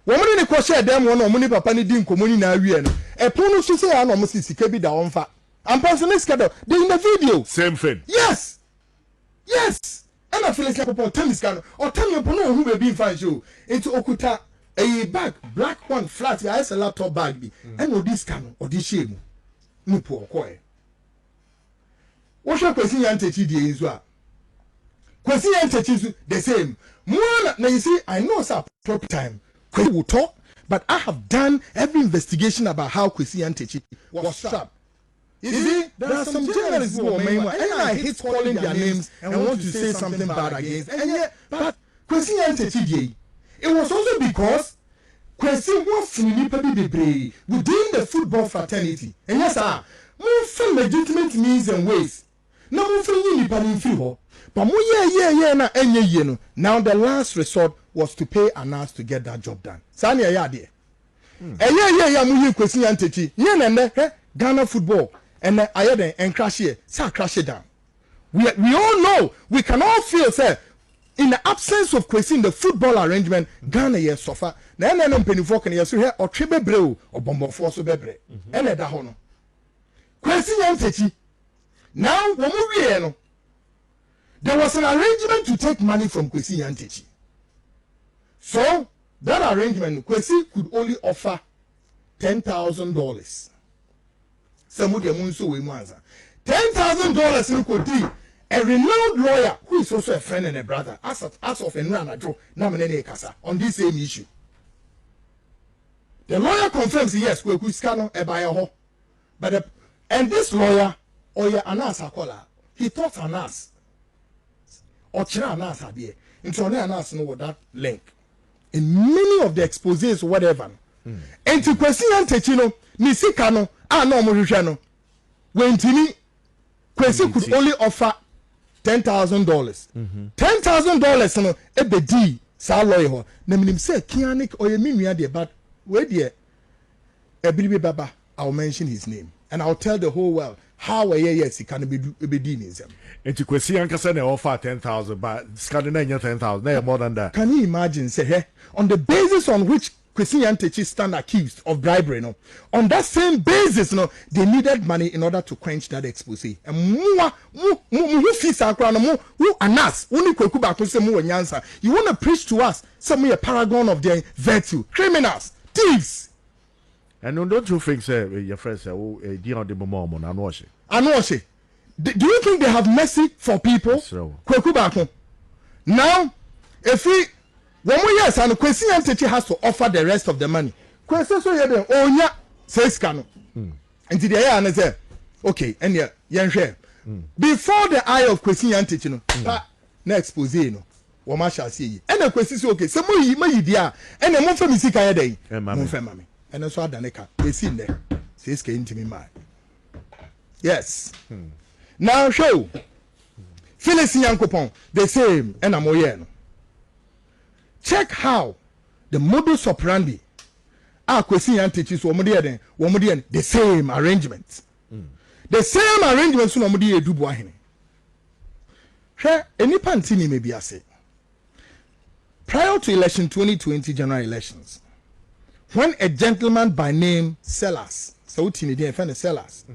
Woman in the crochet, them one or money papa ni dim community na wien. A pono to say, I know Mrs. Kebi da on fa. And personally schedule, they in the video. Same thing. Yes. And I feel like upon tennis can or tell me upon who may be fine show into Okuta a bag, black one flat, as a laptop bag, and no this can or this shame. No poor coy. What shall question and teach you as well? Question and teach the same. More now you see, I know it's a proper time. We will talk, but I have done every investigation about how Kwesi and Techi was strapped. You see, there are some journalists who are and I hate calling their names and want to say something bad against. And yet, but Kwesi and Techi, it was also because Kwesi was within the football fraternity. And yes, sir, more legitimate means and ways. No more free, but more now the last resort was to pay Anas to get that job done. Sanya yadi. Muhi Kwesi and Techi. Ghana football. And I had and crash here, crash it down. We all know, we can all feel, sir, in the absence of Kwesi in the football arrangement, Ghana yes suffer. Then I'm penny for can yes here or tribe brew or bomb force bebre. And at the honor. Kwesi and Techi. Now, when we there was an arrangement to take money from Kwesi and Techi. So that arrangement, Kwesi could only offer $10,000. Somebody so we $10,000 in Koti, a renowned lawyer who is also a friend and a brother, as of Enrana Joe, Namanene Casa, on this same issue. The lawyer confirms yes, we could scan a buyer. But and this lawyer, Oya Anas Akola, he taught Anas or Chira Anas Abie, into Anas know that link. In many of the exposés, whatever. And to question and Techino, Nisikano. No Morishano. When Tini Kwesi could only offer $10,000. $10,000 no ebedi sa lawyer. Name say Kianik or Yeminia de but where dear Ebilibi Baba, I'll mention his name and I'll tell the whole world how yes he can be ebedi. And to Kwesi and Cassane offer 10,000, but Scandinavia 10,000, they are more than that. Can you imagine say hey on the basis on which Kwesi and Techi stand accused of bribery, no? On that same basis, no, they needed money in order to quench that expose. And you want to preach to us some a paragon of their virtue, criminals, thieves. And don't you think, sir, your friends say, oh, dear on the moment, and wash it. Do you think they have mercy for people? Now, if we when we yes, and Kwesi and Techi has to offer the rest of the money. Kwesi so you oh yeah, says Kano. And the and say, okay, and yeah, share. Before the eye of Kwesi and Techi, no, next expose no, Wama shall see. And the Kwesi say, okay, so my idea, and the month for me see kaya day, mommy. And also Daneka, they see there, says came to me, my yes. Now show Phyllis Yankopon, the same, and I'm oyeno. Check how the modus operandi are Kwesi and Techi so womodian the same arrangement. The same arrangement so womodian do boahene. Share any pantini may be ase. Prior to election 2020 general elections, when a gentleman by name Sellers, Sellers,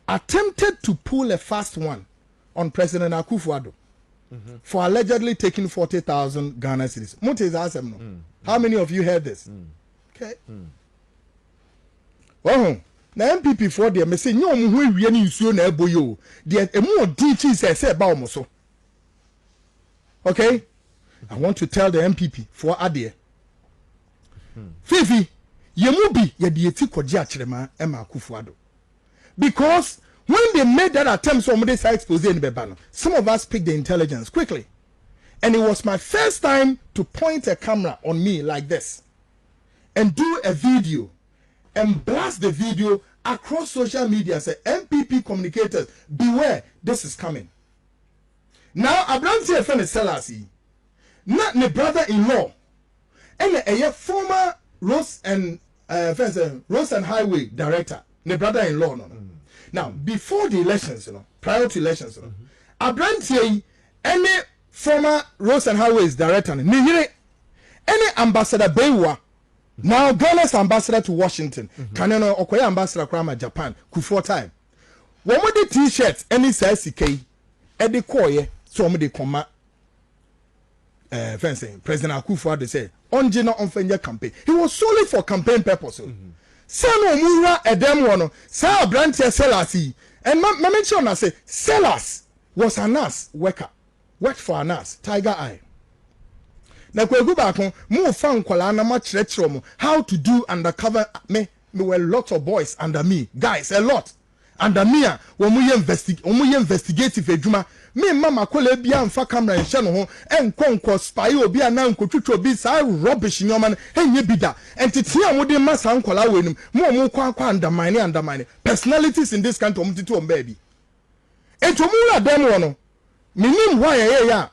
attempted to pull a fast one on President Akufo-Addo for allegedly taking 40,000 Ghana cedis. How many of you heard this? Okay. Oh, na MPP for them say no mu hu wie ni nsuo na eboyo the emu odinchi say ba omo so. Okay? I want to tell the MPP for ade. Fifi, yemu bi ye de eti koje akyerema e ma Akufo-Addo. Because when they made that attempt so somebody say expose in Bebano, some of us picked the intelligence quickly. And it was my first time to point a camera on me like this and do a video and blast the video across social media. Say, MPP communicators, beware, this is coming. Now, Abranti friend is Selassie, not my brother-in-law, and a former Road and Highway director, my brother-in-law. No. Now, before the elections, prior to elections, Abranti, any former Road and Highways director, any ambassador Bewa. Now Ghana's ambassador to Washington, Kanano Okoye ambassador Krama Japan, Kufuor time. One more the t-shirts, any size CK, Eddie Koye, so many comma fencing. President Akufo-Addo say, on Jena on Fenya campaign. He was solely for campaign purposes. Sano Mura Edem Sa Brantia Selasi, and my mention I say, Sellers was a nurse worker, worked for a nurse, Tiger Eye. Na kwa go back on mo fan kwala na ma kyerɛkyerɛ mo how to do undercover me were a lot of boys under me guys a lot under me a wo mo investigative adwuma me mama kola bia mfa camera nhye no ho enkonko spy obi a na nkotwitwa obi sa rubbish nyoma no enye bida entity a mo de masa nkwala wenum mo kwa undermine personalities in this country omtito ombabi entomu ra dem wo no minim why ya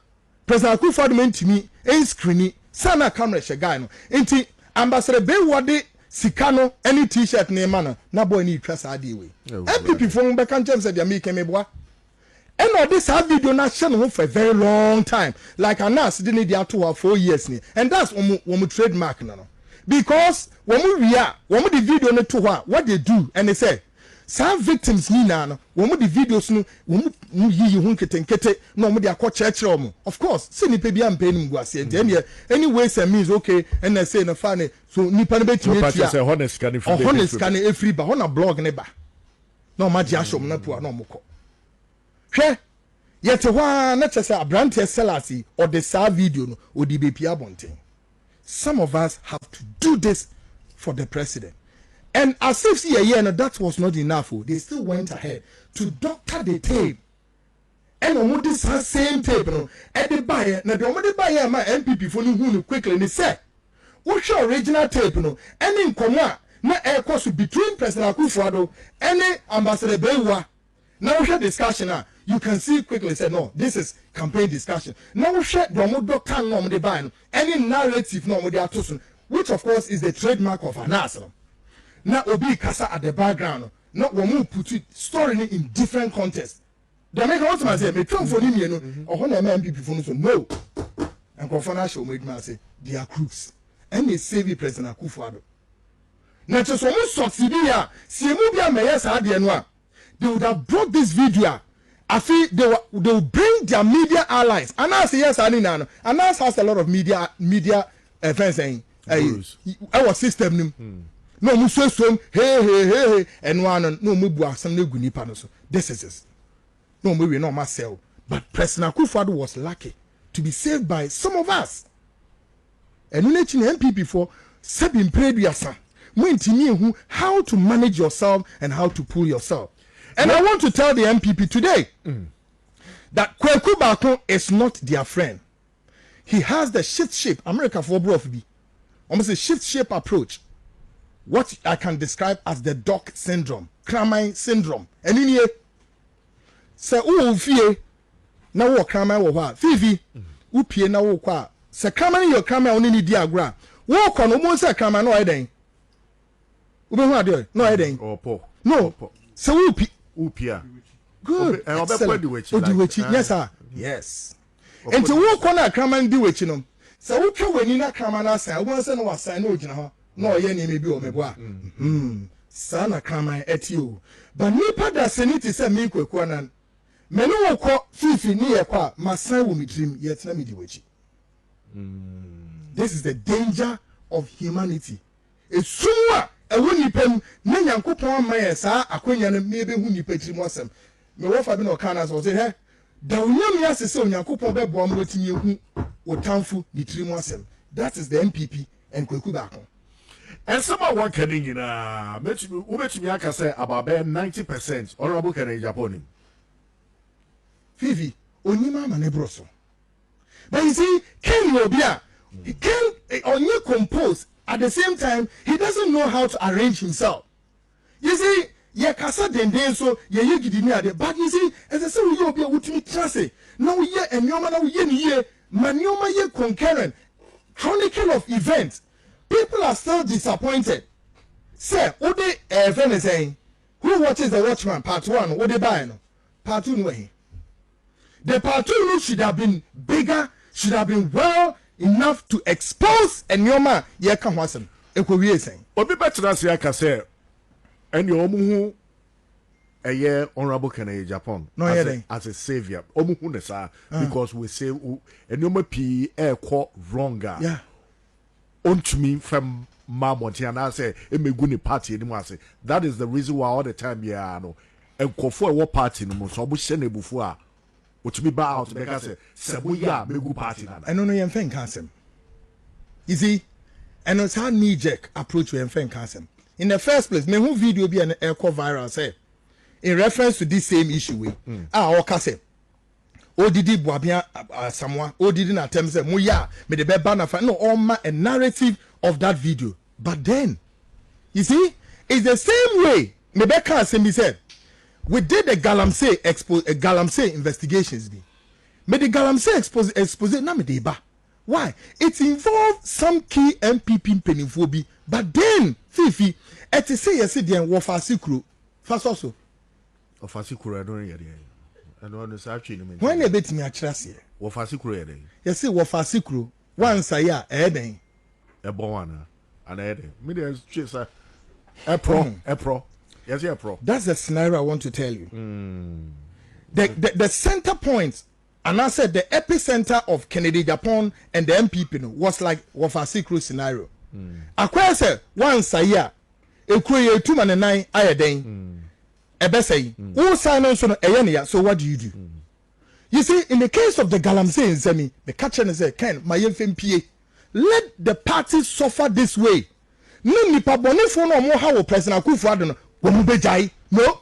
President Akufo-Addo mentimi screen sana camera she guy no enti ambassador Bewade sikano any t-shirt ne man na boy ni twa sa de we MPP for be kan chem say dia me kemeboa and all this video na share no for a very long time like Anas didn't dey ato 4 years ni and that's one trademark no because when we the video no to what they do and they say some victims ni na no wo mo the videos no wo mo yi hu nketenkete no mo de akọ omo of course say nipa bi am pay nim guase enti anyway say means okay and I say no fa ne so nipa no betimi etia say honest can every ba hona blog ne ba no ma ji ashom na po na omko hwe yete hwa na chese Abranti Selasi or the sa video no odi be pia bonten. Some of us have to do this for the president. And as if that was not enough, they still went ahead to doctor the tape. And on this same tape, at the buyer, now the buyer, my MPP for you quickly, and they said, what's your original tape? And in command, na air course between President Akufo-Addo and Ambassador Bewa. Now we have discussion. You can see quickly, say, no, this is campaign discussion. Now we share the doctor, no, the buyer, any narrative, no, which of course is the trademark of an answer. Na obi kasa at the background no wo mu put it story in different context the make want to say me twon for ni no oho na MPP for no so no and confirm show me say they are crooks and they save President Akufo-Addo na just so mu succeed ya si mu bia me yes ade no a they would have brought this video I feel they will bring their media allies and I say yes ani na no and has a lot of media fans saying our system no mu so hey and one no mu bu asam na gu nipa no so this is it no mu we no ma sell but President Akufo-Addo was lucky to be saved by some of us and when MPP for sabin preduasa mo ntimi hu how to manage yourself and how to pull yourself and I want to tell the MPP today that Kwaku Annan is not their friend. He has the shift shape America for brof bi almost a shift shape approach. What I can describe as the doc syndrome, Kraman syndrome. And in here, say, oh, fear, now what Kraman or what? Fifi, upie na wo kwa. Say, Kraman, your Kraman only need diagram. Walk on almost a Kraman, no, I didn't. No, I didn't. Or poor. No, so upia. Good. And yes, sir. Yes. And to walk on a Kraman do it, you know. So, okay, when you not Kraman, I say, I want to know what I know, you know. no ye ni me bi o me boa sana kraman etio but nipa da seniti se me Kwaku Annan me no woko fifi ni ye kwa masan wo me dream yet na me di wachi. This is the danger of humanity. Esumwa ewo nipam na Nyankopon amaye saa akonya no me be hu nipa tiri mo asem me wo fa bi no kana so say he da onyam ya sese Nyankopon be bo am wotimi hu otamfu ni tiri mo asem. That is the MPP and Kwaku Bakon. And someone one can in ubetumi aka say about 90% honorable can Japan. Fifi onima manebroso. But you see, Ken Robia, he can only compose. At the same time, he doesn't know how to arrange himself. You see, ye kasa denden so ye gidini ade. But you see, as I say, we Obia utimi trase. Now ye enyoma na ye ni ye manioma ye concurrent chronicle of events. People are still disappointed. Say, what they friend saying? Who watches the Watchman Part 1? What they buy no? Part 2 no way. The Part 2 should have been bigger, should have been well enough to expose enyoma ye ka hwasem. Ekowie saying. Obi betra se aka say eni omu hu eye honorable Kennedy Japan no, as a savior. Omu hu ne sa because we say enyoma pi ekọ wronga. Yeah. Ontumi from Mamoti and I say emeguni party anymore say that is the reason why all the time no enkofo e wo party no so obo hye na ebufu a otumi ba out make say sebo ya megu party na I don't know your friend Kansem. You see, and it's how knee jerk approach to your friend Kansem. In the first place, me who video be an echo viral say in reference to this same issue we or Kasem. Odidi Boabia Samoa, Odidi na terms say Muya, me the banner no all a narrative of that video. But then, you see, it's the same way Rebecca Assembly said. We did the Galamsey investigations. Me the Galamsey expose na me deba. Why? It involved some key MPP penifo. But then, Fifi, et say yes, then Wafasikru. First also. Wafasikru, I don't hear it. I don't understand actually. When they bet me a trust here. Wafasikru, eh? Yes, Wafasikru. Once a year, Eden. A bowana. And Eden. Media is a pro. Yes, yeah, pro. That's the scenario I want to tell you. The center point, and I said the epicenter of Kennedy Japan and the MPP was like Wafasikru scenario. I said once a year, a create 2 and 9 Eden. Ebesei, who silence on a so what do you do? You see, in the case of the Galamsey in Zemi, the catcher say, Ken, my FMPA, let the parties suffer this way. No, nipa boni for no more how President Akufo-Addo Womubejai, no.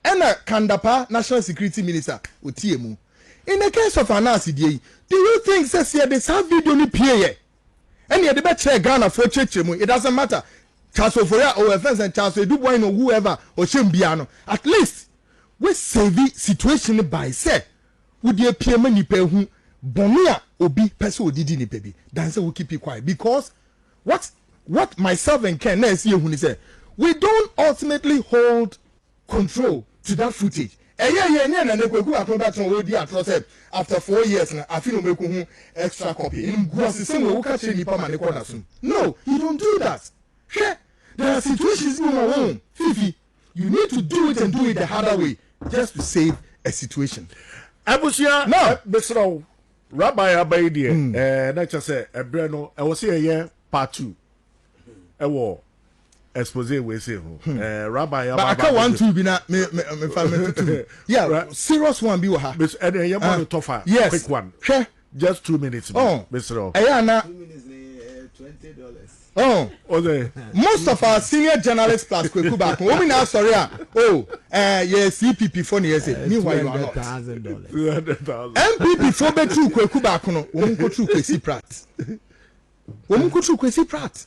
And a Kandapa National Security Minister Otiemu. In the case of Anasi Diei, do you think says here this have video ni PA? And yet the better Ghana for Chechemu, it doesn't matter. Charles Ofoya or offense and Charles Dubois or whoever or Shimbiano. At least we save the situation by say would you appear many people who Bonia obi person did in baby. Then say we keep it quiet because what myself and Ken see when he said we don't ultimately hold control to that footage. After 4 years, I feel no extra copy. No, you don't do that. There are situations in your own. Fifi, you need to do it and do it the harder way just to save a situation. Abusia, no, Mr. Rabbi Abaidi, not just say a brano. I was here part 2. A war. Expose we say Rabbi but I can't want to be not me family. Yeah, serious one be wa. Miss Eddie, you want to tougher. Yes, quick one. Sure. Just 2 minutes. Oh, Mr. Ayana. 2 minutes, $20. Oh, most of our senior journalists plus Kwaku Bakon. We now sorry. Yes, CPP phone yes. Meanwhile, you are not. $200,000. MPP for be true Kwaku Bakon. Woman go through Kwesi Pratt. Woman go through Kwesi Pratt.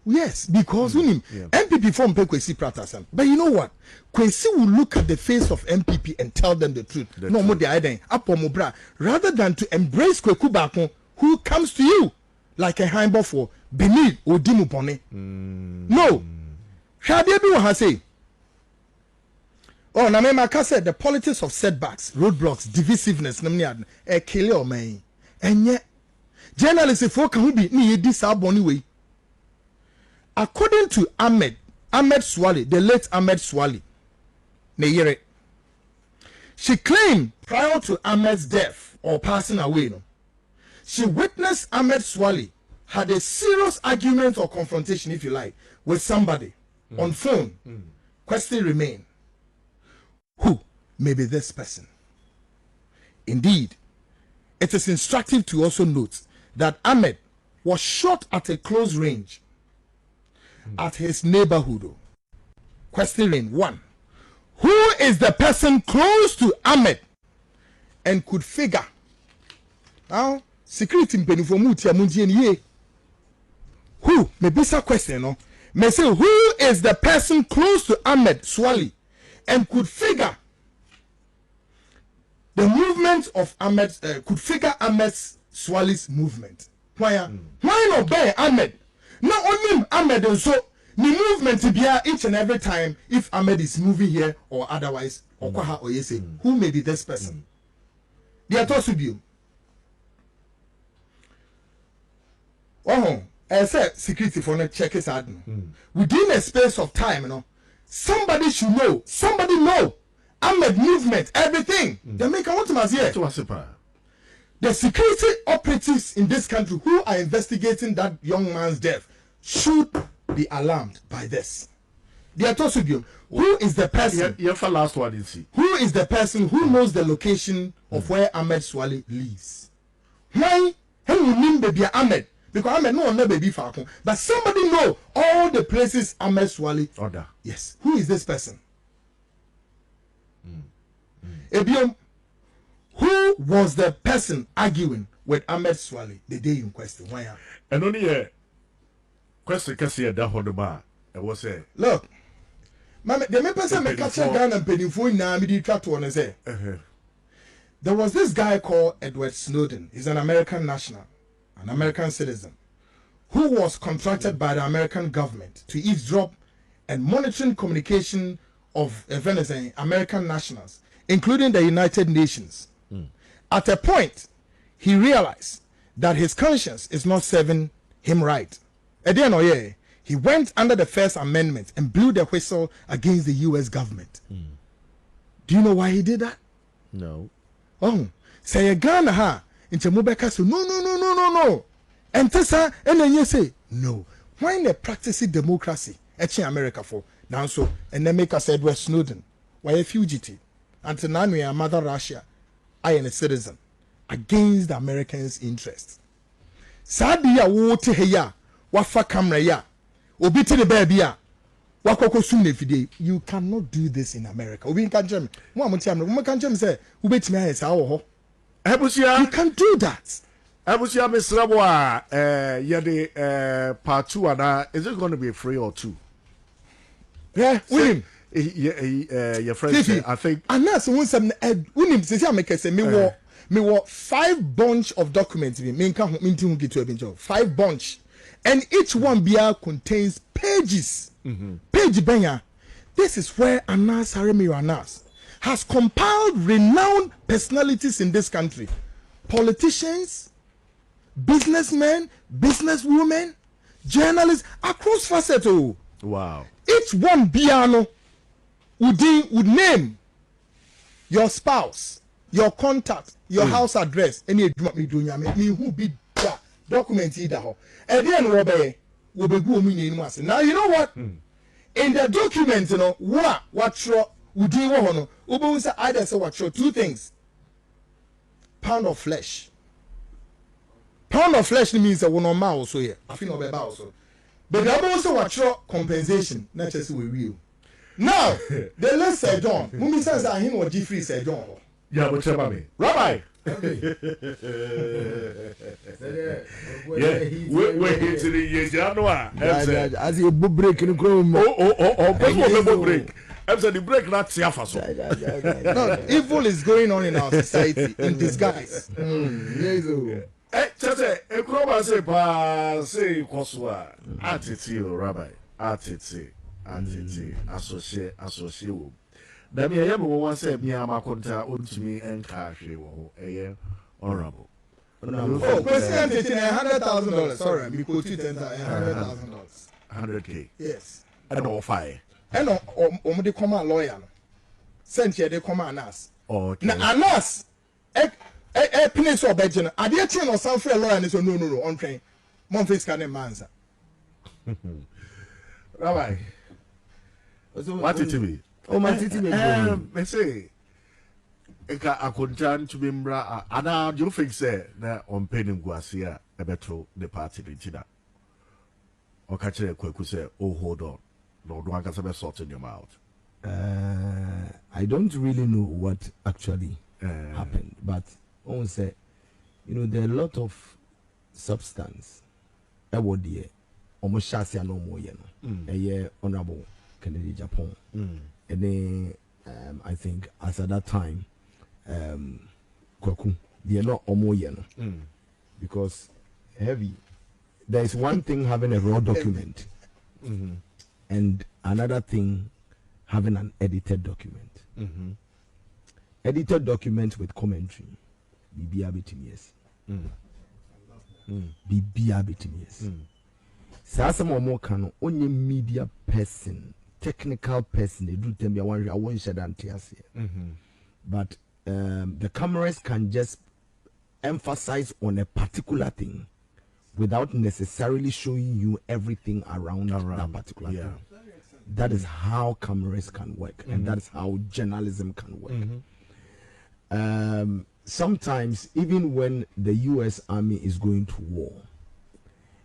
Yes, because MPP form pay Kwesi Pratt. But you know what? Kwesi will look at the face of MPP and tell them the truth. No more the idea. Apomobra, rather than to embrace Kwaku Bakon, who comes to you like a hind for Benin or Dimupone. No. Shadiabi has say. Oh, Namemaka said the politics of setbacks, roadblocks, divisiveness, a killer man. And yet, journalists if can be near this abony way. according to Ahmed Swali, the late Ahmed Swali, Neyere, she claimed prior to Ahmed's death or passing away, she witnessed Ahmed Swali had a serious argument or confrontation, if you like, with somebody on phone. Question remain: who may be this person? Indeed, it is instructive to also note that Ahmed was shot at a close range at his neighborhood. Question remain: 1. Who is the person close to Ahmed and could figure? Now, security in who? Maybe some question, no? May say, who is the person close to Ahmed Swali and could figure the movement of Ahmed, could figure Ahmed Swali's movement? Why not by Ahmed? Not only Ahmed, and so the movement to be each and every time if Ahmed is moving here or otherwise, or you say, who may be this person? They are told to be. Oh, I said security for not check his out. Within a space of time, you know, somebody should know. Somebody know Ahmed movement, everything. They make a what was here. The security operatives in this country who are investigating that young man's death should be alarmed by this. They are told to be. Who is the person? Last one is he. Who is the person who knows the location of where Ahmed Swali lives? Why? Who name baby Ahmed? Because Ahmed no one baby Falcon, but somebody know all the places Ahmed Swali. Order. Yes. Who is this person? Ebiom, who was the person arguing with Ahmed Swali the day in question? Why? And only a question can see a dahodoma. I was say, look, the person make catch a gun and penny for now. Me try to one say. There was this guy called Edward Snowden. He's an American national, an American citizen, who was contracted by the American government to eavesdrop and monitoring communication of Venezuelan American nationals, including the United Nations. At a point, he realized that his conscience is not serving him right. At the end of the year, he went under the First Amendment and blew the whistle against the U.S. government. Do you know why he did that? no. Oh, say a Ghana ha in Chamubeka so no. And Tessa and then you say no. Why they practicing democracy? It's in America for now so and then make us Edward Snowden. Why a fugitive? Until now we are Mother Russia. I am a citizen against the Americans' interests. Sadia wote heya wafa camera ya obiti the baby ya wakoko sune fide. You cannot do this in America. Obi kan jam mo amuti am mo kan jam say ubetimi aye sa wo ho. You can do that. Abusia Mr. Part 2 and is it going to be 3 or 2? Yeah, William. Your friend said, I think. And that's when some William says, I make say me walk 5 bunch of documents. Me can't mean to get to a bench of 5 bunch, and each one contains pages. Page benya. This is where Anas Haremi Anas has compiled renowned personalities in this country, politicians, businessmen, businesswomen, journalists across facets. Wow. Each one piano would name your spouse, your contact, your house address, any me who be that document either. And then Robert will be going. Now you know what? In the document, you know what would you want? Ubu say either say what 2 things. Pound of flesh. Pound of flesh means a one also here. I feel no also. But the other also what compensation. Not just we will. Now, the last Sir John. Mumi says that him or G3 Sir John. Yeah, but tell me, Rabbi. We're here to the January. As you break in the room. Oh, break. I'm saying the break not Siafaso. No, evil is going on in our society in disguise. Say, a crowd say, Kosua, attitude, Rabbi, attitude, associate. That me, I am one said, me, I'm a contact to me and cash, honorable. Oh, President, $100,000. Sorry, we quote you $100,000. 100K. Yes. And all fire. And they come a lawyer. Send here they come an ass. Okay. Now an ass. Place or bedroom. Are they chain or some fair lawyer and so no on train. Monface can a man's. Rabbi. What it be? Oh, my city. They say. I could turn to Bimbra, and now you think say that on Penning Guasia, a better the party in China. Or catch a quick say, oh, hold on. No, do I got some salt in your mouth? I don't really know what actually happened, but I will say, there are a lot of substance. I would dear, almost chassis no more, a year honorable Kennedy Japan. And then I think as at that time, Kwaku, they are not omoyeno because heavy. There is one thing having a raw document, and another thing having an edited document. Edited document with commentary. BBR BTMS. Sasa more can only media person, technical person. They do tell me I won't share that here. But the cameras can just emphasize on a particular thing without necessarily showing you everything around that particular thing. That is how cameras can work, and that is how journalism can work. Sometimes, even when the U.S. Army is going to war,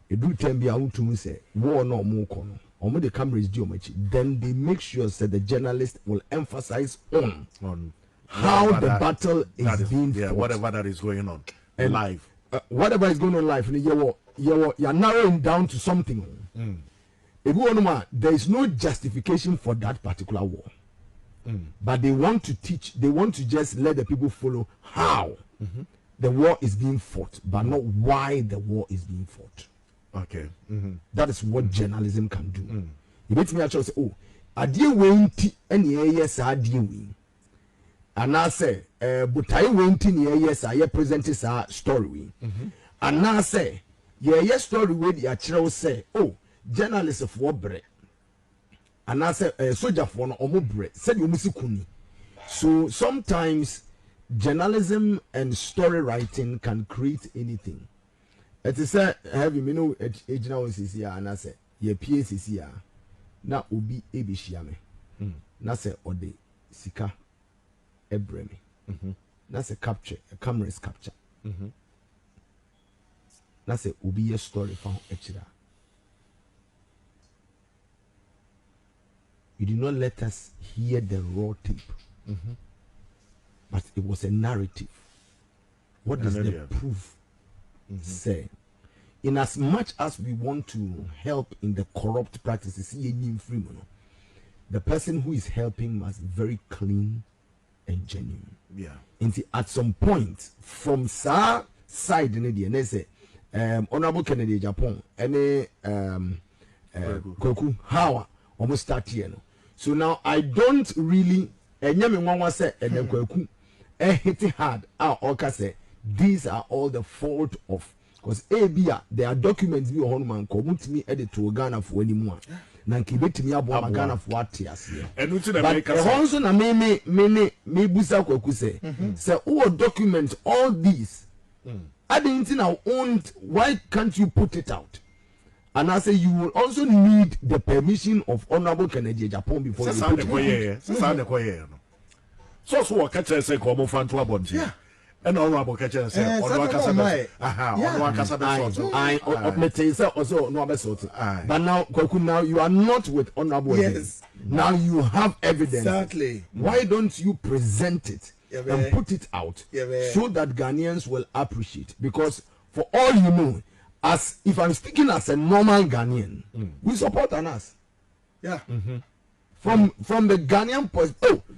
it do tell me to say war no more kono. The cameras do much. Then they make sure that the journalist will emphasize on how the battle is being fought. Whatever that is going on and live. Whatever is going on live, you're narrowing down to something. There is no justification for that particular war. But they want to teach, they want to just let the people follow how the war is being fought, but not why the war is being fought. Okay. That is what journalism can do. You bet me actually say, oh, I deal with any yes, I deal with. And I say, but I went in here, yes, I present this story. And now say, yes, story where the actual say, oh, journalists of war bread. And I say, soldier for no bread, said you musikuni. So sometimes journalism and story writing can create anything. It is a heavy minnow age now is here, and I say, ye PS is here. Now ubi ebishiame. Na say, or the sika. Ebremi. That's a capture, a camera's capture. That's a ubi story found extra. You did not let us hear the raw tape, but it was a narrative. What does the proof say? In as much as we want to help in the corrupt practices, the person who is helping must be very clean and genuine. And at some point, from sa side in the and say, Honorable Kennedy Japan, any Kwaku, how almost start here. So now I don't really and say and then Kwaku hit it hard. Say these are all the fault of because there are documents be on man come to me edit to Ghana for anymore. Nankibeti mi abo Ghana for what years here. But also na me busa Kwaku say all documents all these I didn't know owned. Why can't you put it out? And I say you will also need the permission of Honorable Kennedy Japan before you put it out. So what catch say come from to abonti. And Honorable catch say Honorable Kasabe. Honorable Kasabe also no abesot. But now Kwaku, now you are not with Honorable. Yes. Now you have evidence. Exactly. Why don't you present it and put it out so that Ghanaians will appreciate? Because for all you know, as if I'm speaking as a normal Ghanaian, we support Anas. Yeah. From the Ghanaian point,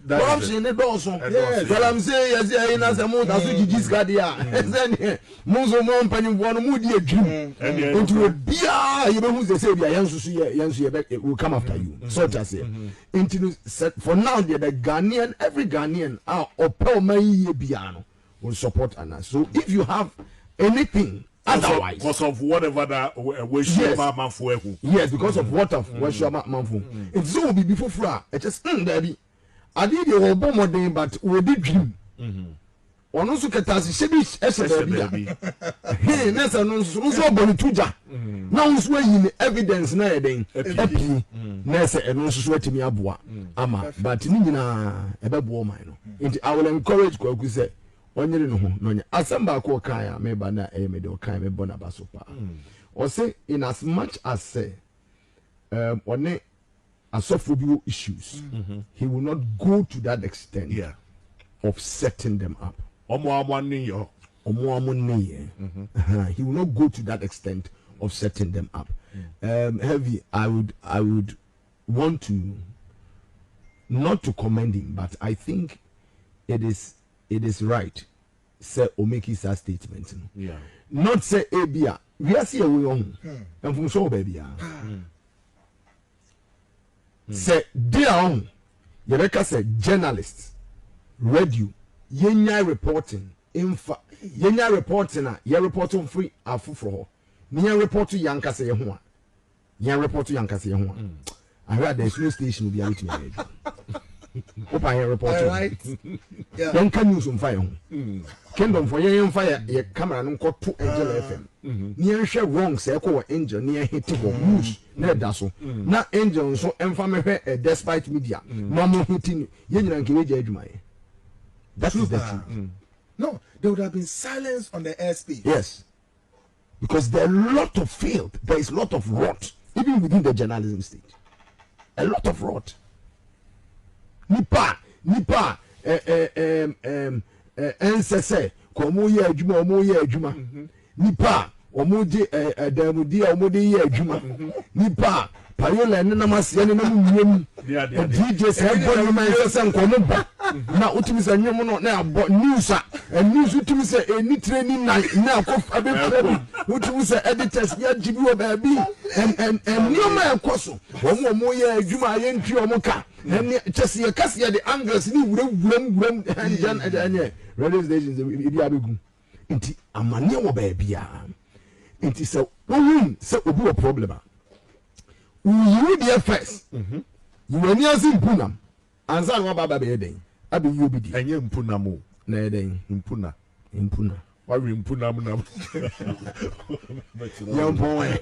corruption is also. Yes. What I'm saying is, as a mood as we just got here. Then, most of them penny one moody a dream. Into a beer, you know who's the say, it will come after you. So to say, into for now, the Ghanaian, every Ghanaian, or Pelmai Biano will support Anas. So if you have anything Otherwise, because of whatever that we show man for who. Yes, because of what of we show man for. It's so be before fra. It just daddy. I did the whole bomb day, but we did dream. One also catasi shebi baby. Hey, nessa no so boni tuja. Now so yin evidence na eden. Epi nessa e no so atimi aboa. Ama but ni nyina ebebo man no. I will encourage Kwaku say onyere no ho no nya asamba ko kan ya me ba na e me de o kan me bona baso pa. O say in as much as say one asofobio issues, he will not go to that extent of setting them up. He will not go to that extent of setting them up. Heavy, I would want to not to commend him, but I think it is right. Say Omeki sa statement. Not say Abia. We are see a way on. And from so baby. Say they are on. Yereka say journalists, radio, yenya reporting, yenya reporting ye reporting free afufro. Nya report to yanka say ho. Nya report to yanka say ho. I heard the radio station will be out me. Open here report. Right. Yeah. Then can use on fire. Kingdom for yen fire ye camera no ko to Angel FM. Near share wrong say ko Angel near hit to news na da so. Na Angel so emfa me hwe despite media. No mo hitting ye nyina nke we adwuma ye. That is the truth. No, there would have been silence on the airspace. Yes. Because there are a lot of field, there is a lot of rot, even within the journalism stage. A lot of rot. Nipa nsese ko mo ye adwuma nipa omo je damudi omo de ye adwuma nipa payola ne na mase ne na mwiem DJ say boy man say ko mo ba na utimi say nwom no na abo news utimi say eni training na ko abe utimi say editors ya jibi o ba bi and nyoma ekoso omo ye adwuma ye ntwi omo ka and just ye kase ye the angles ni wuram and radio stations e bi abegu nti amane wo ba bia nti say won say obi wo problem you there first you when you see impunam ansa no baba be den abi you be di enye impunam o na den impuna why we impunam na young boy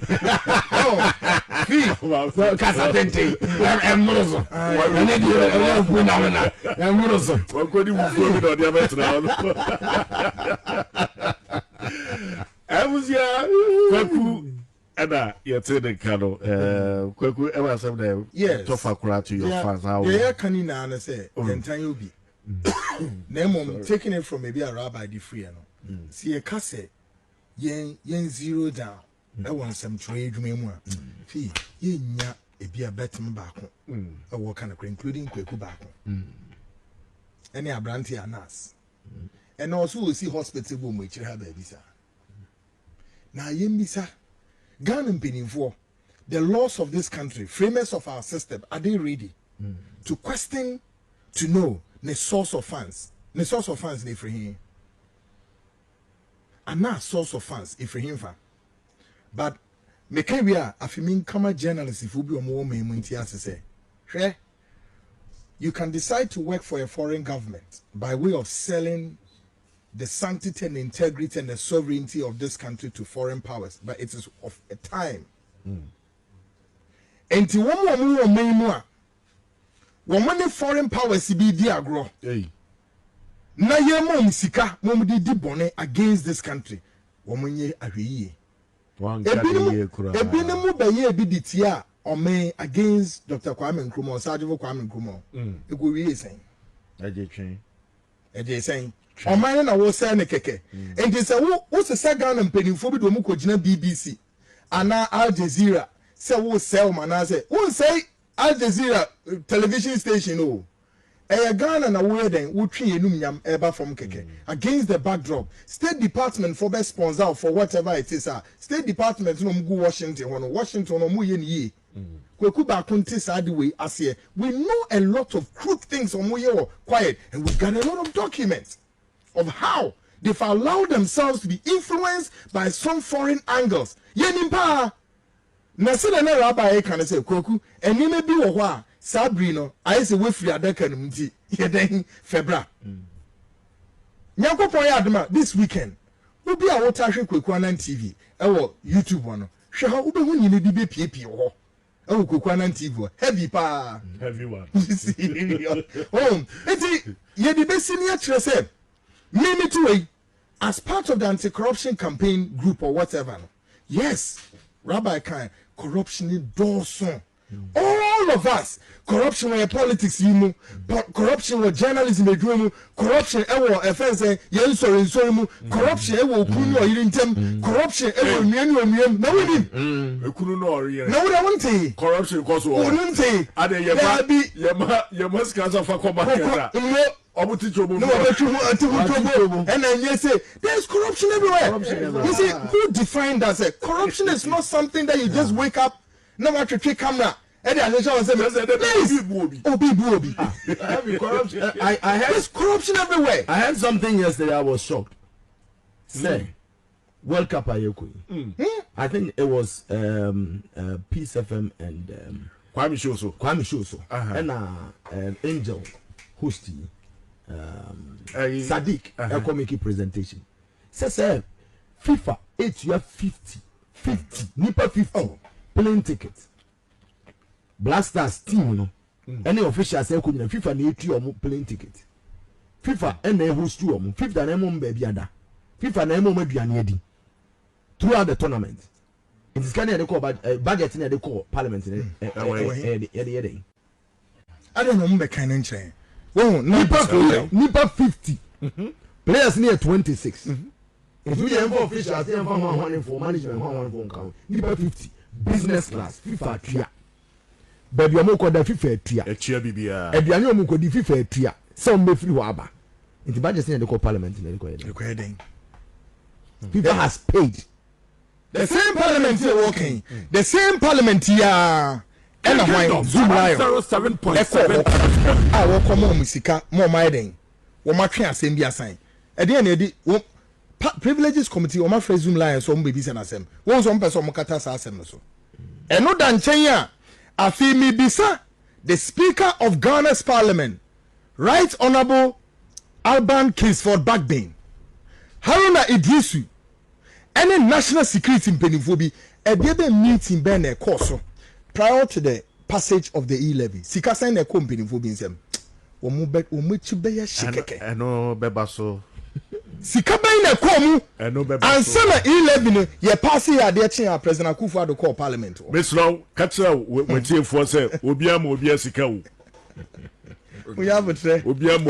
so casa tente emroso we need you impunam na emroso we go di mufo mi do dia betra Abusia Kwaku Annan yete the kano Kwaku ever some there to fakura to your fans how yeah kanina na say entan obi na mom taking it from maybe a rabbi di free no see e ka say yen zero down e won some trade adwuma mu a fi yenya e bia betem baako e wo kana including Kwaku baako any abranti anas and also we see hospital bo mo chire ha ba bisa na yembisa Ghana Beninfo, the laws of this country, framers of our system, are they ready to question, to know the source of funds? The source of funds, if him, and not source of funds, if him, but Mekabia, Afimin, Kama journalists, if you be a more say, you can decide to work for a foreign government by way of selling the sanctity and integrity and the sovereignty of this country to foreign powers, but it is of a time. And to one more foreign powers be diagro. Na ye mom sika mom di bone against this country. Woman ye ahwe. Ebinimu be ye bi ditia ome against Dr. Kwame Nkrumah, Sergeant Kwame Nkrumah. E go wie sen. Eje sen. Oman na wo say ne keke enti say wo se Ghana mpanimfo bi do mu kogina BBC ana Al Jazeera say wo sell man say wo say Al Jazeera television station o Ghana na wo den wo twi enum nyam eba from keke against the backdrop State Department for best sponsor for whatever it is State Department no mu go Washington no mu ye ni Kwaku ba kunti sa the way as here we know a lot of crooked things on mu ye quiet and we got a lot of documents of how They've allowed themselves to be influenced by some foreign angles. Yenimpa. Nasila na rabbi can say Kwaku, and you may be a wa Sabrino. I say we free Adakan Yeden Febra. Nyanko Poyadma this weekend. We'll be a watching Kwaku Annan TV. Our YouTube one. Shaha Ube when you need to be PP or Kwaku Annan TV. Heavy pa. Heavy one. Oh, it's the best senior say. Mimi too, as part of the anti-corruption campaign group or whatever. Yes, Rabbi Khan, corruption is dorsal. All of us, corruption where politics you corruption where journalism is doing, corruption ever offense, sorry, corruption ever kunu or intem, corruption ever mienu. No we did. Kunu or no we don't say corruption cause what? Wouldn't say. Ade yema skasa fa koma keta. No, and then you say there's corruption everywhere. You see, who defined that? Say corruption is not something that you just wake up, no matter trick camera. And then I say, please, Obi. I had there's corruption everywhere. I had something yesterday. I was shocked. Say, World Cup Ayokui. I think it was Peace FM and Kwame Shoso. And Angel hosting. Sadiq make a presentation. Says FIFA 8 you have 50 Nipa 50 plane tickets. Black Stars team no. Any official say could FIFA na 8 you plane ticket. FIFA and host you FIFA na mo baby ada. FIFA na mo aduane adi. Throughout the tournament. It is kind of call budget in the call parliament I don't know me kind of change. Oh, Nipa 50. Players near 26. If we have officials, they have one for management, one for account. Nipa 50. Business class, FIFA tria. Baby, I'm going to FIFA tria. A chair BBA. If you are not going to FIFA tria, some may free waba. In the budget in the parliament in the FIFA has paid. The same parliament here working. The same parliament here. And a Zoom Lion 07.7. I will come on Musika, more my day. What my train same be assigned. At the end of the privileges committee, or my friend Zoom Lion, some babies and assem. One some person Mokata Sassem so. And no dan Chenya, Afimi Bisa, the Speaker of Ghana's Parliament, Right Honorable Alban Kingsford Bagbane, Haruna Idrisu, any national security in Penifobi, a baby meeting Ben a course. Prior to the passage of the e-levy, Sika sign a company for being them. I know Bebaso. Sika buying a comu and sell e-levy. Ye pass here, dear Chair, President Kufa to call Parliament. Miss Long, catch out with you for say, Obiam Sika. We have a tray. Obiam,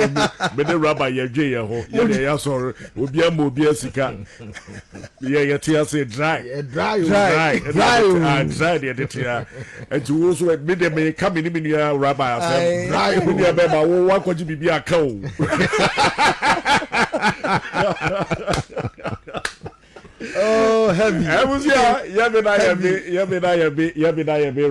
but the rabbi, your Jay, yeah, sorry, Obiam Sika. Yeah, tears say dry, and to also admit them may come in your rabbi. Dry, what could you be a cow? Oh, heavy. I was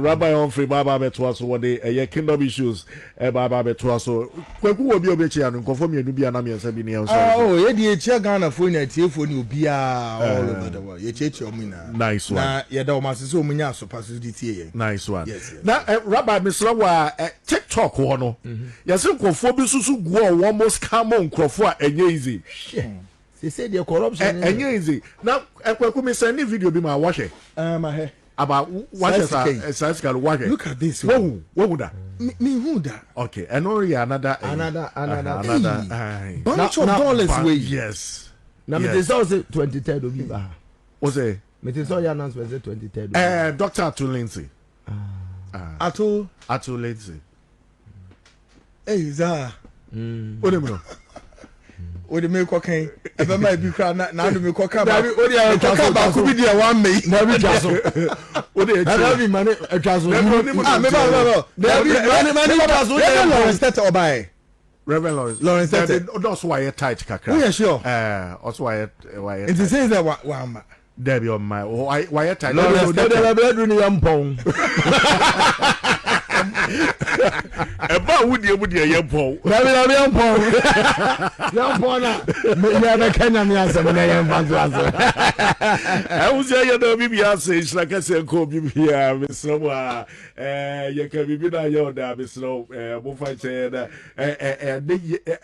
Rabbi Humphrey Baba Betwaso one day, a kingdom issues, Baba Betwaso. Kwaku will be obeyed and conform you to be an army and Sabine. Oh, yeah, the Ghana for a tea for you be all over the world. You check your mina. Nice one. Yeah, there was so many supposed nice one. Yes. Now, Rabbi Miss Lawa, TikTok one. Yes, conform Susu go almost come on Crawford and easy. They say the corruption and easy. Now, Kwaku me send video be my watch it. My hair. About what is a watch. Look at this. What would that? Me who that? Okay, and only another bunch of dollars way. Yes. Now it is also 23rd of November. Was it? It is all your announcement 23rd. Dr. Atu Lindsay. Atu Lindsay. Hey, Za. What do you mean? What do you make okay? If I might be crying, now do me cock up. About could be there 1 May. Never just what do you have in money? A transfer. Reverend Lawrence, that's why you're tight, Kaka. Yeah, sure. Also, why it says that one. Debbie on my why you're tight. Eba wudi ebu de yempo. Dabi yempo. Yempo na me ya Kenya me asem na yempo aso. I was ya na bibi ase isla kase ko bibi ya misro a ye ka bibi na yo da misro mo fa che na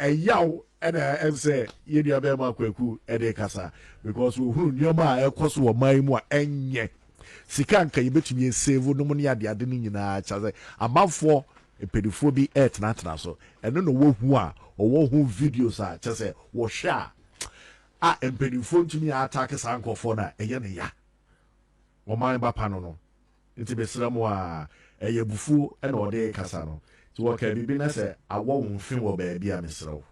yaw ana emse ye dia be ma Kwaku de kasa because we hunu nyoma a ekoso wo man mu a enye sika nka yebetumi save no mu ne ade ade ni nyina chaze amafo epedifo bi etna so eno no wo hu a owo hu videos a chaze wo hwa a mpedifo ntumi attack sankofo na eye ne ya wo man ba pa no nti besram a eye bufu e na ode kasa no ti wo ka bibi na se awo wo mfin wo ba bia mesraw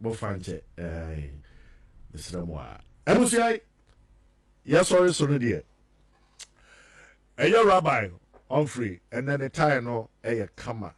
bo fanche besram a emusiai yes sorry dear Rabbi on free and then the tie no kama